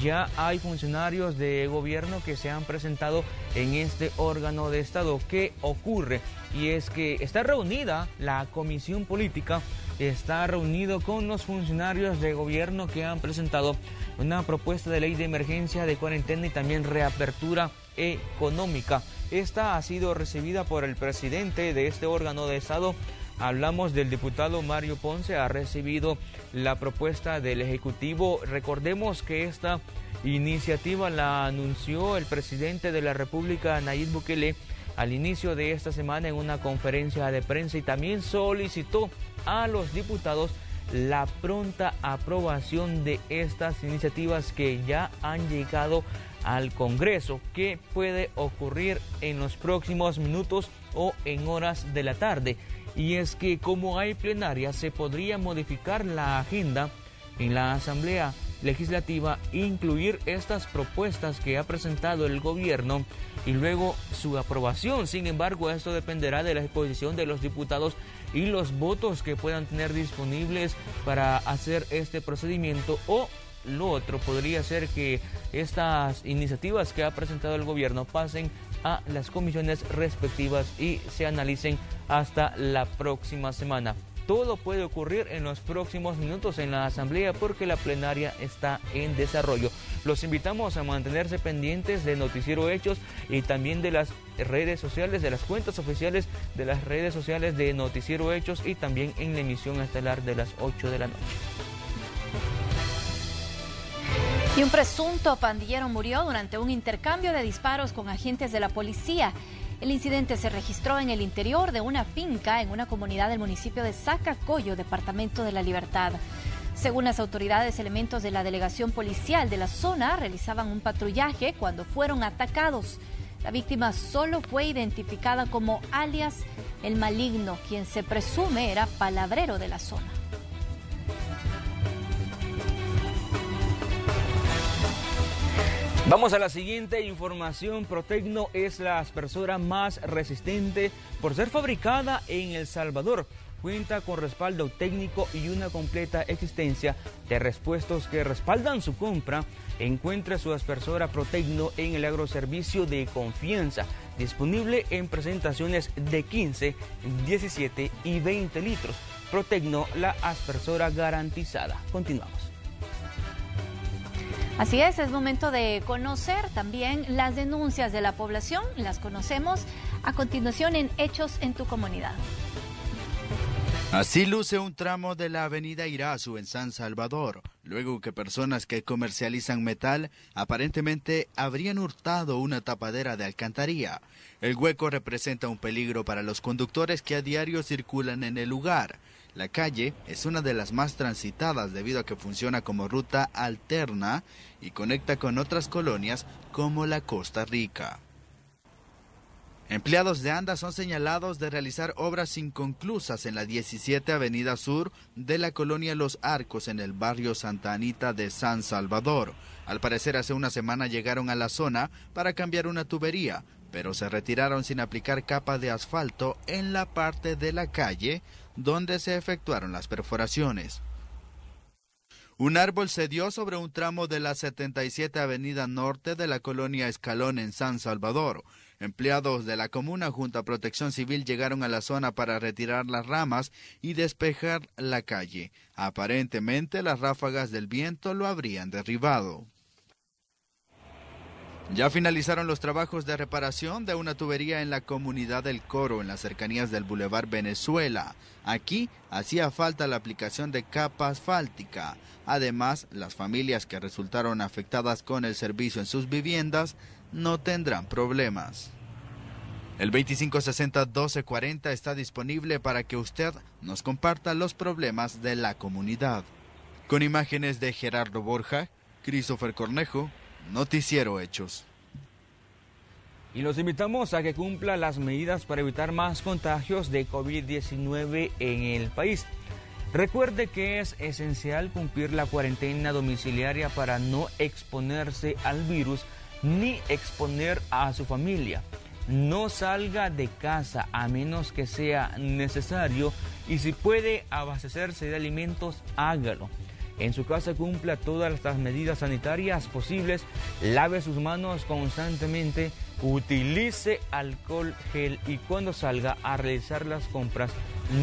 ya hay funcionarios de gobierno que se han presentado en este órgano de Estado. ¿Qué ocurre? Y es que está reunida la comisión política, está reunido con los funcionarios de gobierno que han presentado una propuesta de ley de emergencia, de cuarentena y también reapertura económica. Esta ha sido recibida por el presidente de este órgano de Estado. Hablamos del diputado Mario Ponce, ha recibido la propuesta del Ejecutivo. Recordemos que esta iniciativa la anunció el presidente de la República, Nayib Bukele, al inicio de esta semana en una conferencia de prensa, y también solicitó a los diputados la pronta aprobación de estas iniciativas que ya han llegado al Congreso, que puede ocurrir en los próximos minutos o en horas de la tarde. Y es que como hay plenaria, se podría modificar la agenda en la Asamblea Legislativa, incluir estas propuestas que ha presentado el gobierno y luego su aprobación. Sin embargo, esto dependerá de la disposición de los diputados y los votos que puedan tener disponibles para hacer este procedimiento, o lo otro podría ser que estas iniciativas que ha presentado el gobierno pasen a las comisiones respectivas y se analicen hasta la próxima semana. Todo puede ocurrir en los próximos minutos en la Asamblea porque la plenaria está en desarrollo. Los invitamos a mantenerse pendientes de Noticiero Hechos y también de las redes sociales, de las cuentas oficiales de las redes sociales de Noticiero Hechos, y también en la emisión estelar de las 8 de la noche. Y un presunto pandillero murió durante un intercambio de disparos con agentes de la policía. El incidente se registró en el interior de una finca en una comunidad del municipio de Zacacoyo, departamento de La Libertad. Según las autoridades, elementos de la delegación policial de la zona realizaban un patrullaje cuando fueron atacados. La víctima solo fue identificada como alias El Maligno, quien se presume era palabrero de la zona. Vamos a la siguiente información. Protecno es la aspersora más resistente por ser fabricada en El Salvador. Cuenta con respaldo técnico y una completa existencia de repuestos que respaldan su compra. Encuentra su aspersora Protecno en el agroservicio de confianza, disponible en presentaciones de 15, 17 y 20 litros. Protecno, la aspersora garantizada. Continuamos. Así es momento de conocer también las denuncias de la población. Las conocemos a continuación en Hechos en tu Comunidad. Así luce un tramo de la avenida Irazu en San Salvador, luego que personas que comercializan metal aparentemente habrían hurtado una tapadera de alcantarilla. El hueco representa un peligro para los conductores que a diario circulan en el lugar. La calle es una de las más transitadas debido a que funciona como ruta alterna y conecta con otras colonias como la Costa Rica. Empleados de ANDA son señalados de realizar obras inconclusas en la 17 Avenida Sur de la colonia Los Arcos en el barrio Santa Anita de San Salvador. Al parecer hace una semana llegaron a la zona para cambiar una tubería, pero se retiraron sin aplicar capa de asfalto en la parte de la calle donde se efectuaron las perforaciones. Un árbol cedió sobre un tramo de la 77 Avenida Norte de la colonia Escalón en San Salvador. Empleados de la comuna junto a Protección Civil llegaron a la zona para retirar las ramas y despejar la calle. Aparentemente las ráfagas del viento lo habrían derribado. Ya finalizaron los trabajos de reparación de una tubería en la comunidad del Coro, en las cercanías del Boulevard Venezuela. Aquí hacía falta la aplicación de capa asfáltica. Además, las familias que resultaron afectadas con el servicio en sus viviendas no tendrán problemas. El 2560-1240 está disponible para que usted nos comparta los problemas de la comunidad. Con imágenes de Gerardo Borja, Christopher Cornejo, Noticiero Hechos. Y los invitamos a que cumpla las medidas para evitar más contagios de COVID-19 en el país. Recuerde que es esencial cumplir la cuarentena domiciliaria para no exponerse al virus ni exponer a su familia. No salga de casa a menos que sea necesario y si puede abastecerse de alimentos, hágalo. En su casa cumpla todas las medidas sanitarias posibles, lave sus manos constantemente, utilice alcohol gel y cuando salga a realizar las compras,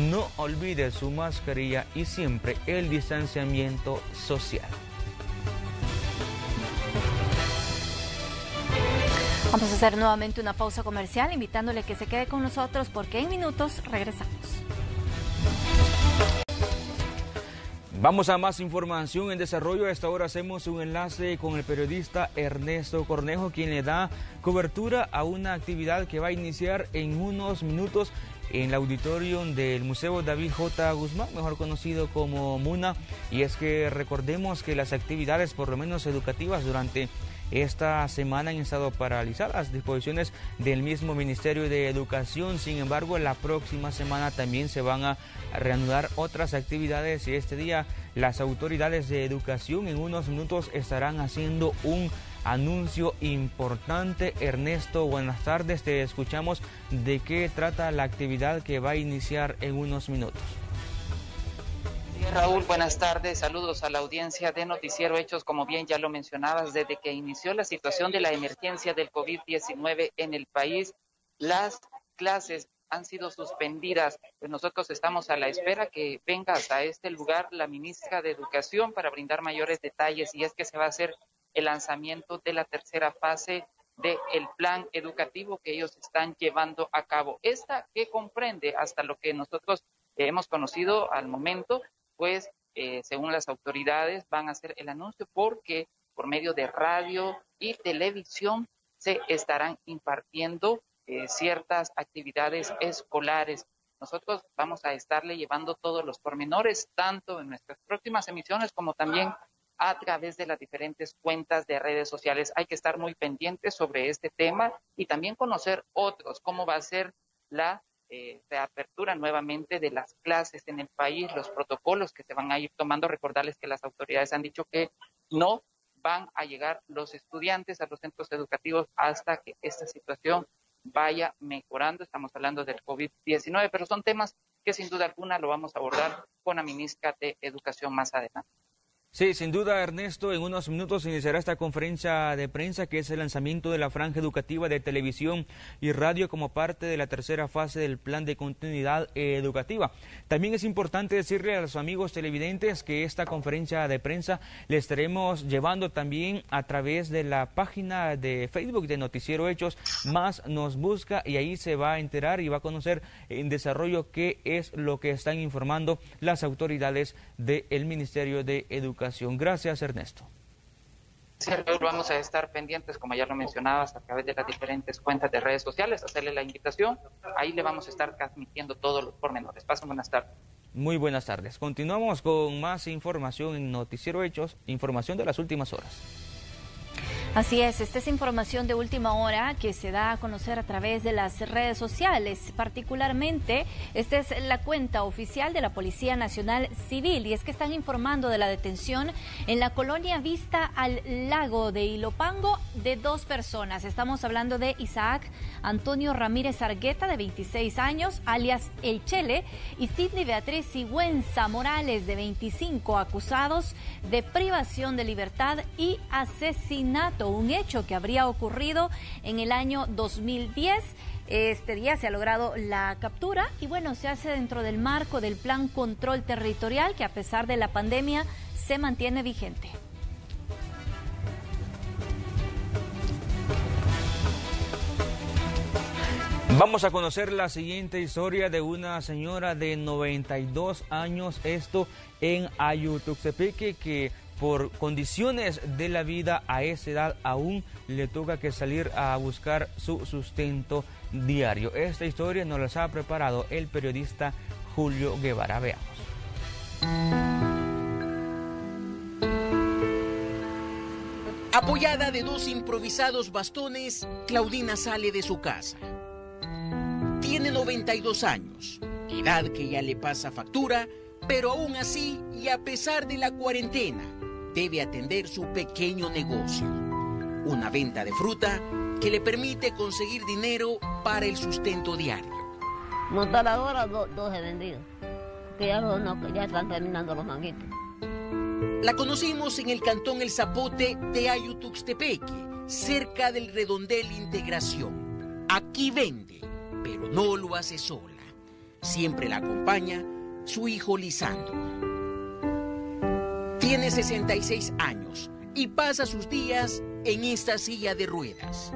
no olvide su mascarilla y siempre el distanciamiento social. Vamos a hacer nuevamente una pausa comercial, invitándole a que se quede con nosotros porque en minutos regresamos. Vamos a más información en desarrollo. A esta hora hacemos un enlace con el periodista Ernesto Cornejo, quien le da cobertura a una actividad que va a iniciar en unos minutos en el auditorio del Museo David J. Guzmán, mejor conocido como MUNA. Y es que recordemos que las actividades, por lo menos educativas, durante esta semana han estado paralizadas las disposiciones del mismo Ministerio de Educación. Sin embargo, la próxima semana también se van a reanudar otras actividades y este día las autoridades de educación en unos minutos estarán haciendo un anuncio importante. Ernesto, buenas tardes, te escuchamos. ¿De qué trata la actividad que va a iniciar en unos minutos? Raúl, buenas tardes, saludos a la audiencia de Noticiero Hechos. Como bien ya lo mencionabas, desde que inició la situación de la emergencia del COVID-19 en el país, las clases han sido suspendidas. Pues nosotros estamos a la espera que venga hasta este lugar la ministra de Educación para brindar mayores detalles, y es que se va a hacer el lanzamiento de la tercera fase del plan educativo que ellos están llevando a cabo. Esta que comprende, hasta lo que nosotros hemos conocido al momento, pues según las autoridades van a hacer el anuncio porque por medio de radio y televisión se estarán impartiendo ciertas actividades escolares. Nosotros vamos a estarle llevando todos los pormenores, tanto en nuestras próximas emisiones como también a través de las diferentes cuentas de redes sociales. Hay que estar muy pendientes sobre este tema y también conocer otros, cómo va a ser la reapertura nuevamente de las clases en el país, los protocolos que se van a ir tomando. Recordarles que las autoridades han dicho que no van a llegar los estudiantes a los centros educativos hasta que esta situación vaya mejorando. Estamos hablando del COVID-19, pero son temas que sin duda alguna lo vamos a abordar con la ministra de Educación más adelante. Sí, sin duda, Ernesto, en unos minutos iniciará esta conferencia de prensa que es el lanzamiento de la franja educativa de televisión y radio como parte de la tercera fase del plan de continuidad educativa. También es importante decirle a los amigos televidentes que esta conferencia de prensa le estaremos llevando también a través de la página de Facebook de Noticiero Hechos. Más nos busca y ahí se va a enterar y va a conocer en desarrollo qué es lo que están informando las autoridades del Ministerio de Educación. Gracias, Ernesto. Sí, vamos a estar pendientes, como ya lo mencionabas, a través de las diferentes cuentas de redes sociales, hacerle la invitación. Ahí le vamos a estar transmitiendo todos los pormenores. Pasen buenas tardes. Muy buenas tardes. Continuamos con más información en Noticiero Hechos, información de las últimas horas. Así es, esta es información de última hora que se da a conocer a través de las redes sociales. Particularmente, esta es la cuenta oficial de la Policía Nacional Civil y es que están informando de la detención en la colonia Vista al Lago de Ilopango de 2 personas. Estamos hablando de Isaac Antonio Ramírez Argueta, de 26 años, alias El Chele, y Sidney Beatriz Sigüenza Morales, de 25, acusados de privación de libertad y asesinato, un hecho que habría ocurrido en el año 2010. Este día se ha logrado la captura y bueno, se hace dentro del marco del Plan Control Territorial que a pesar de la pandemia se mantiene vigente. Vamos a conocer la siguiente historia de una señora de 92 años, esto en Ayutuxtepeque, que por condiciones de la vida a esa edad aún le toca que salir a buscar su sustento diario. Esta historia nos la ha preparado el periodista Julio Guevara. Veamos. Apoyada de 2 improvisados bastones, Claudina sale de su casa. Tiene 92 años, edad que ya le pasa factura, pero aún así y a pesar de la cuarentena, debe atender su pequeño negocio, una venta de fruta que le permite conseguir dinero para el sustento diario. Montar ahora 2 he vendido, que ya están terminando los manguitos. La conocimos en el cantón El Zapote de Ayutuxtepeque, cerca del Redondel Integración. Aquí vende, pero no lo hace sola. Siempre la acompaña su hijo Lisandro. Tiene 66 años y pasa sus días en esta silla de ruedas.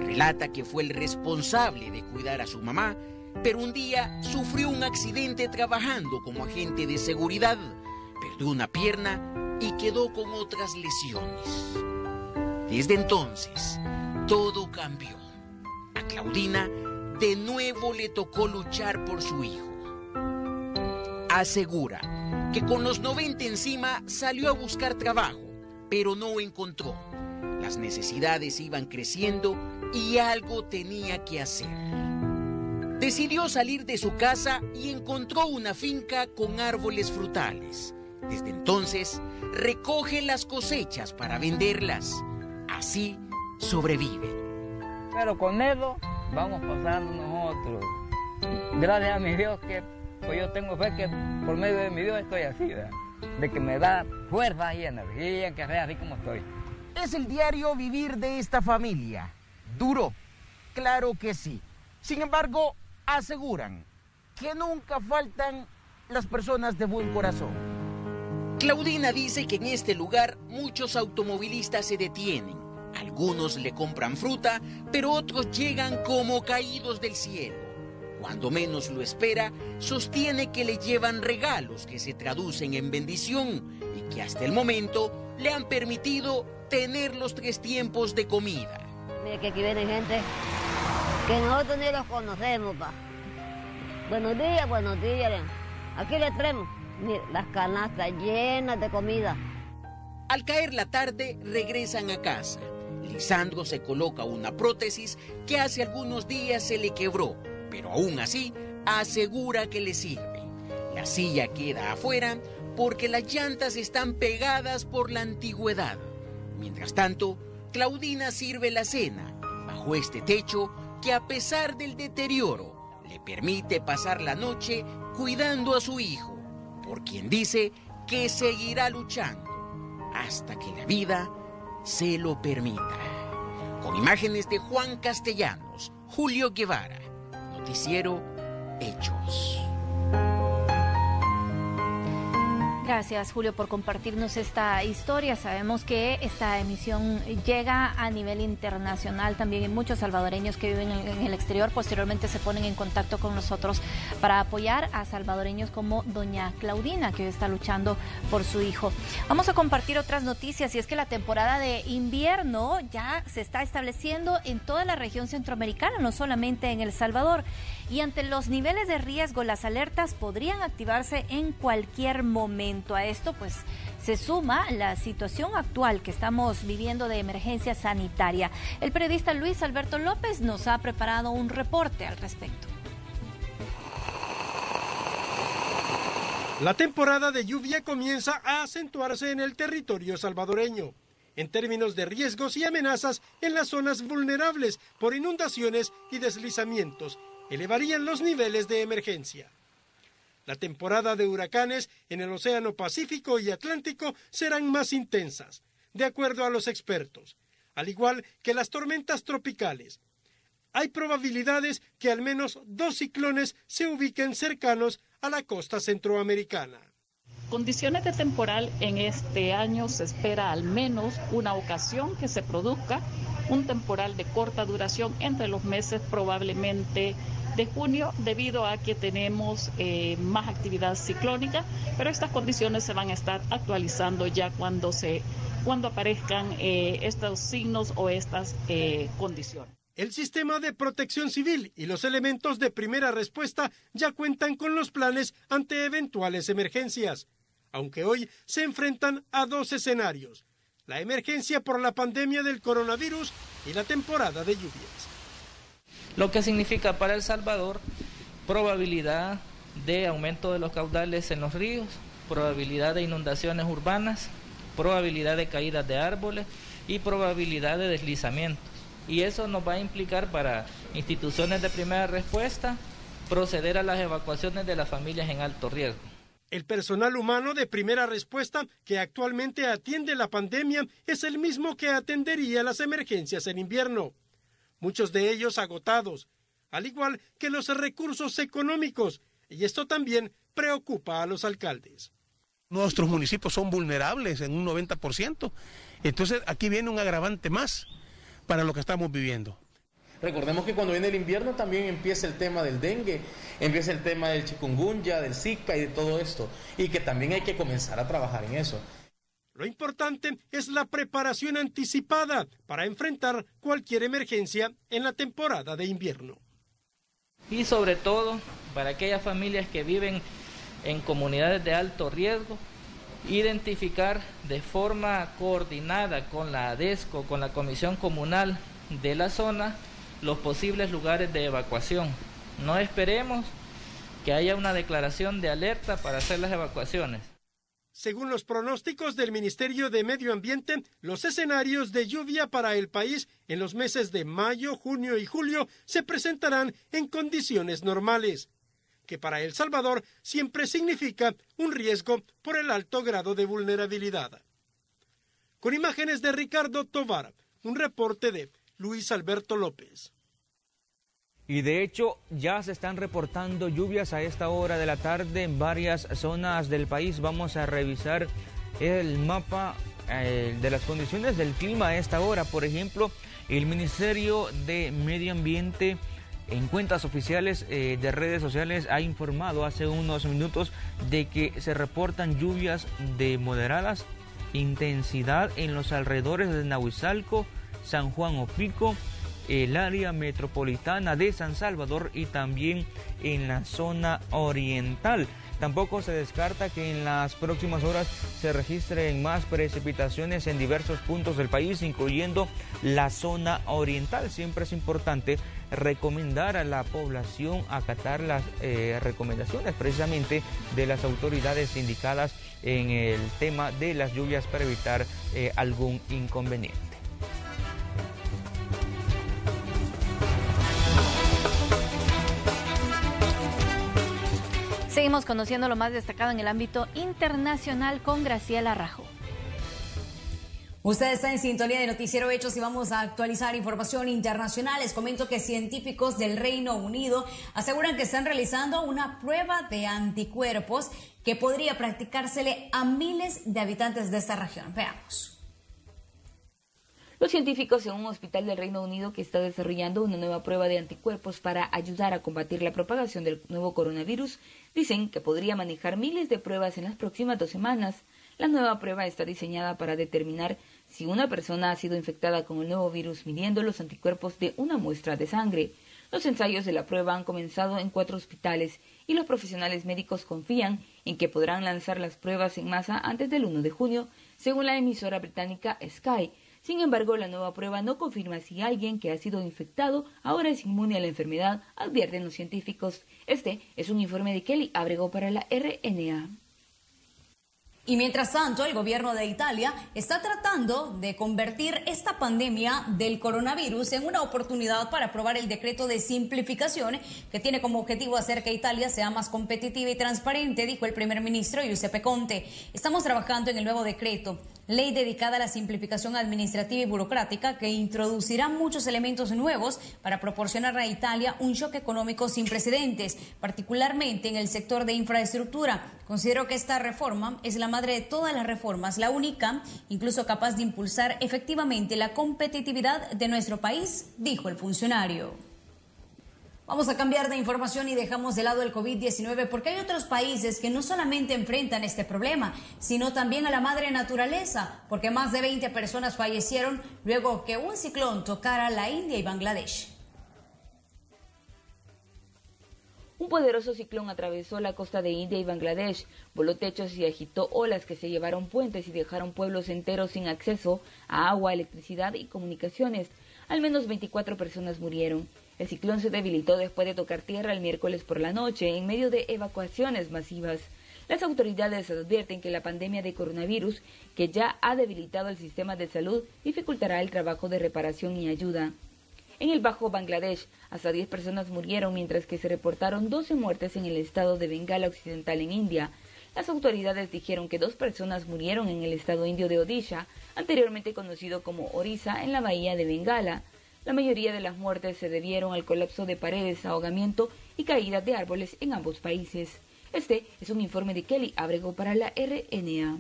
Relata que fue el responsable de cuidar a su mamá, pero un día sufrió un accidente trabajando como agente de seguridad. perdió una pierna y quedó con otras lesiones. Desde entonces, todo cambió. A Claudina de nuevo le tocó luchar por su hijo. Asegura que con los 90 encima salió a buscar trabajo, pero no encontró. Las necesidades iban creciendo y algo tenía que hacer. Decidió salir de su casa y encontró una finca con árboles frutales. Desde entonces, recoge las cosechas para venderlas. Así sobrevive. Pero con eso vamos pasando nosotros. Gracias a mi Dios que pues yo tengo fe que por medio de mi Dios estoy así, ¿verdad? De que me da fuerza y energía, que sea así como estoy. Es el diario vivir de esta familia. Duro, claro que sí. Sin embargo, aseguran que nunca faltan las personas de buen corazón. Claudina dice que en este lugar muchos automovilistas se detienen. Algunos le compran fruta, pero otros llegan como caídos del cielo. Cuando menos lo espera, sostiene que le llevan regalos que se traducen en bendición y que hasta el momento le han permitido tener los 3 tiempos de comida. Mira que aquí viene gente que nosotros ni los conocemos, pa. Buenos días, vean. Aquí les traemos las canastas llenas de comida. Al caer la tarde, regresan a casa. Lisandro se coloca una prótesis que hace algunos días se le quebró, pero aún así asegura que le sirve. La silla queda afuera porque las llantas están pegadas por la antigüedad. Mientras tanto, Claudina sirve la cena bajo este techo que, a pesar del deterioro, le permite pasar la noche cuidando a su hijo, por quien dice que seguirá luchando hasta que la vida se lo permita. Con imágenes de Juan Castellanos, Julio Guevara, Noticiero Hechos. Gracias, Julio, por compartirnos esta historia. Sabemos que esta emisión llega a nivel internacional también, y muchos salvadoreños que viven en el exterior posteriormente se ponen en contacto con nosotros para apoyar a salvadoreños como doña Claudina, que hoy está luchando por su hijo. Vamos a compartir otras noticias, y es que la temporada de invierno ya se está estableciendo en toda la región centroamericana, no solamente en El Salvador. Y ante los niveles de riesgo, las alertas podrían activarse en cualquier momento. A esto, pues, se suma la situación actual que estamos viviendo de emergencia sanitaria. El periodista Luis Alberto López nos ha preparado un reporte al respecto. La temporada de lluvia comienza a acentuarse en el territorio salvadoreño, en términos de riesgos y amenazas en las zonas vulnerables por inundaciones y deslizamientos. Elevarían los niveles de emergencia. La temporada de huracanes en el Océano Pacífico y Atlántico serán más intensas, de acuerdo a los expertos, al igual que las tormentas tropicales. Hay probabilidades que al menos 2 ciclones se ubiquen cercanos a la costa centroamericana. Condiciones de temporal en este año se espera al menos una ocasión que se produzca un temporal de corta duración entre los meses probablemente de junio, debido a que tenemos más actividad ciclónica, pero estas condiciones se van a estar actualizando ya cuando aparezcan estos signos o estas condiciones. El sistema de protección civil y los elementos de primera respuesta ya cuentan con los planes ante eventuales emergencias, aunque hoy se enfrentan a 2 escenarios: la emergencia por la pandemia del coronavirus y la temporada de lluvias. Lo que significa para El Salvador probabilidad de aumento de los caudales en los ríos, probabilidad de inundaciones urbanas, probabilidad de caídas de árboles y probabilidad de deslizamientos. Y eso nos va a implicar para instituciones de primera respuesta proceder a las evacuaciones de las familias en alto riesgo. El personal humano de primera respuesta que actualmente atiende la pandemia es el mismo que atendería las emergencias en invierno. Muchos de ellos agotados, al igual que los recursos económicos, y esto también preocupa a los alcaldes. Nuestros municipios son vulnerables en un 90%, entonces aquí viene un agravante más para lo que estamos viviendo. Recordemos que cuando viene el invierno también empieza el tema del dengue, empieza el tema del chikungunya, del Zika y de todo esto, y que también hay que comenzar a trabajar en eso. Lo importante es la preparación anticipada para enfrentar cualquier emergencia en la temporada de invierno. Y sobre todo, para aquellas familias que viven en comunidades de alto riesgo, identificar de forma coordinada con la ADESCO, con la Comisión Comunal de la zona, los posibles lugares de evacuación. No esperemos que haya una declaración de alerta para hacer las evacuaciones. Según los pronósticos del Ministerio de Medio Ambiente, los escenarios de lluvia para el país en los meses de mayo, junio y julio se presentarán en condiciones normales, que para El Salvador siempre significa un riesgo por el alto grado de vulnerabilidad. Con imágenes de Ricardo Tovar, un reporte de Luis Alberto López. Y de hecho ya se están reportando lluvias a esta hora de la tarde en varias zonas del país. Vamos a revisar el mapa de las condiciones del clima a esta hora. Por ejemplo, el Ministerio de Medio Ambiente en cuentas oficiales de redes sociales ha informado hace unos minutos de que se reportan lluvias de moderadas intensidad en los alrededores de Nahuizalco, San Juan Opico, el área metropolitana de San Salvador y también en la zona oriental. Tampoco se descarta que en las próximas horas se registren más precipitaciones en diversos puntos del país, incluyendo la zona oriental. Siempre es importante recomendar a la población acatar las recomendaciones precisamente de las autoridades indicadas en el tema de las lluvias para evitar algún inconveniente. Seguimos conociendo lo más destacado en el ámbito internacional con Graciela Rajo. Usted está en sintonía de Noticiero Hechos y vamos a actualizar información internacional. Les comento que científicos del Reino Unido aseguran que están realizando una prueba de anticuerpos que podría practicársele a miles de habitantes de esta región. Veamos. Los científicos en un hospital del Reino Unido que está desarrollando una nueva prueba de anticuerpos para ayudar a combatir la propagación del nuevo coronavirus dicen que podría manejar miles de pruebas en las próximas 2 semanas. La nueva prueba está diseñada para determinar si una persona ha sido infectada con el nuevo virus midiendo los anticuerpos de una muestra de sangre. Los ensayos de la prueba han comenzado en 4 hospitales y los profesionales médicos confían en que podrán lanzar las pruebas en masa antes del 1 de junio, según la emisora británica Sky. Sin embargo, la nueva prueba no confirma si alguien que ha sido infectado ahora es inmune a la enfermedad, advierten los científicos. Este es un informe de Kelly Abrego para la RNA. Y mientras tanto, el gobierno de Italia está tratando de convertir esta pandemia del coronavirus en una oportunidad para aprobar el decreto de simplificación que tiene como objetivo hacer que Italia sea más competitiva y transparente, dijo el primer ministro Giuseppe Conte. Estamos trabajando en el nuevo decreto, ley dedicada a la simplificación administrativa y burocrática que introducirá muchos elementos nuevos para proporcionar a Italia un shock económico sin precedentes, particularmente en el sector de infraestructura. Considero que esta reforma es la madre de todas las reformas, la única, incluso capaz de impulsar efectivamente la competitividad de nuestro país, dijo el funcionario. Vamos a cambiar de información y dejamos de lado el COVID-19 porque hay otros países que no solamente enfrentan este problema, sino también a la madre naturaleza, porque más de 20 personas fallecieron luego que un ciclón tocara la India y Bangladesh. Un poderoso ciclón atravesó la costa de India y Bangladesh, voló techos y agitó olas que se llevaron puentes y dejaron pueblos enteros sin acceso a agua, electricidad y comunicaciones. Al menos 24 personas murieron. El ciclón se debilitó después de tocar tierra el miércoles por la noche, en medio de evacuaciones masivas. Las autoridades advierten que la pandemia de coronavirus, que ya ha debilitado el sistema de salud, dificultará el trabajo de reparación y ayuda. En el Bajo Bangladesh, hasta 10 personas murieron, mientras que se reportaron 12 muertes en el estado de Bengala Occidental en India. Las autoridades dijeron que 2 personas murieron en el estado indio de Odisha, anteriormente conocido como Orissa, en la bahía de Bengala. La mayoría de las muertes se debieron al colapso de paredes, ahogamiento y caídas de árboles en ambos países. Este es un informe de Kelly Abrego para la RNA.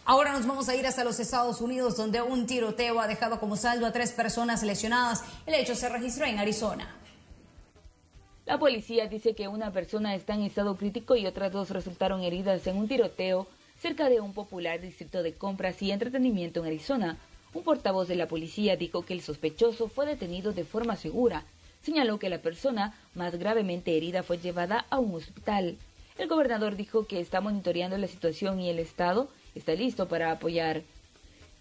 Ahora nos vamos a ir hasta los Estados Unidos, donde un tiroteo ha dejado como saldo a 3 personas lesionadas. El hecho se registró en Arizona. La policía dice que una persona está en estado crítico y otras 2 resultaron heridas en un tiroteo cerca de un popular distrito de compras y entretenimiento en Arizona. Un portavoz de la policía dijo que el sospechoso fue detenido de forma segura. Señaló que la persona más gravemente herida fue llevada a un hospital. El gobernador dijo que está monitoreando la situación y el estado está listo para apoyar.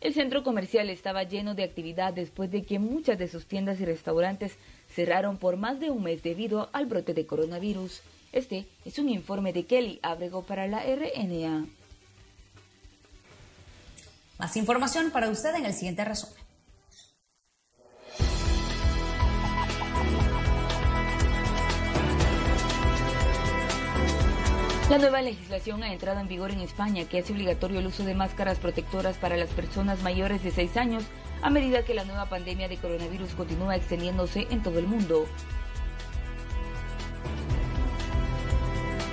El centro comercial estaba lleno de actividad después de que muchas de sus tiendas y restaurantes cerraron por más de un mes debido al brote de coronavirus. Este es un informe de Kelly Abrego para la RNA. Más información para usted en el siguiente resumen. La nueva legislación ha entrado en vigor en España, que hace obligatorio el uso de máscaras protectoras para las personas mayores de 6 años, a medida que la nueva pandemia de coronavirus continúa extendiéndose en todo el mundo.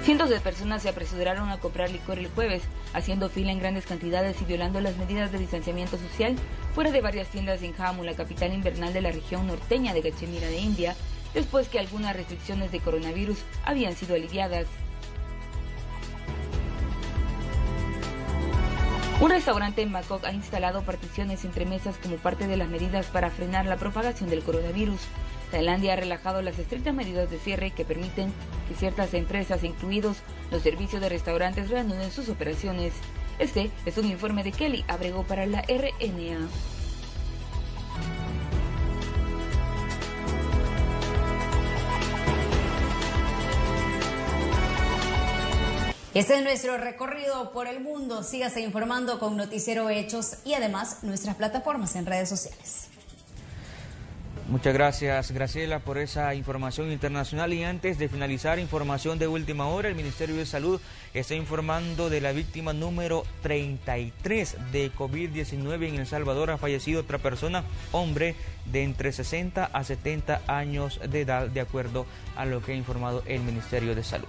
Cientos de personas se apresuraron a comprar licor el jueves, haciendo fila en grandes cantidades y violando las medidas de distanciamiento social fuera de varias tiendas en Jammu, la capital invernal de la región norteña de Cachemira de India, después que algunas restricciones de coronavirus habían sido aliviadas. Un restaurante en Bangkok ha instalado particiones entre mesas como parte de las medidas para frenar la propagación del coronavirus. Tailandia ha relajado las estrictas medidas de cierre que permiten que ciertas empresas, incluidos los servicios de restaurantes, reanuden sus operaciones. Este es un informe de Kelly Abrego para la RNA. Este es nuestro recorrido por el mundo. Sígase informando con Noticiero Hechos y además nuestras plataformas en redes sociales. Muchas gracias, Graciela, por esa información internacional. Y antes de finalizar, información de última hora, el Ministerio de Salud está informando de la víctima número 33 de COVID-19 en El Salvador. Ha fallecido otra persona, hombre de entre 60 a 70 años de edad, de acuerdo a lo que ha informado el Ministerio de Salud.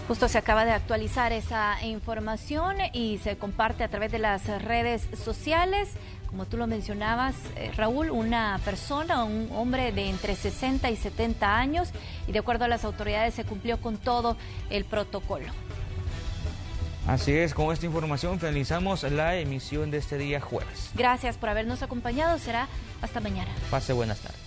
Justo se acaba de actualizar esa información y se comparte a través de las redes sociales. Como tú lo mencionabas, Raúl, una persona, un hombre de entre 60 y 70 años, y de acuerdo a las autoridades se cumplió con todo el protocolo. Así es, con esta información finalizamos la emisión de este día jueves. Gracias por habernos acompañado, será hasta mañana. Pase buenas tardes.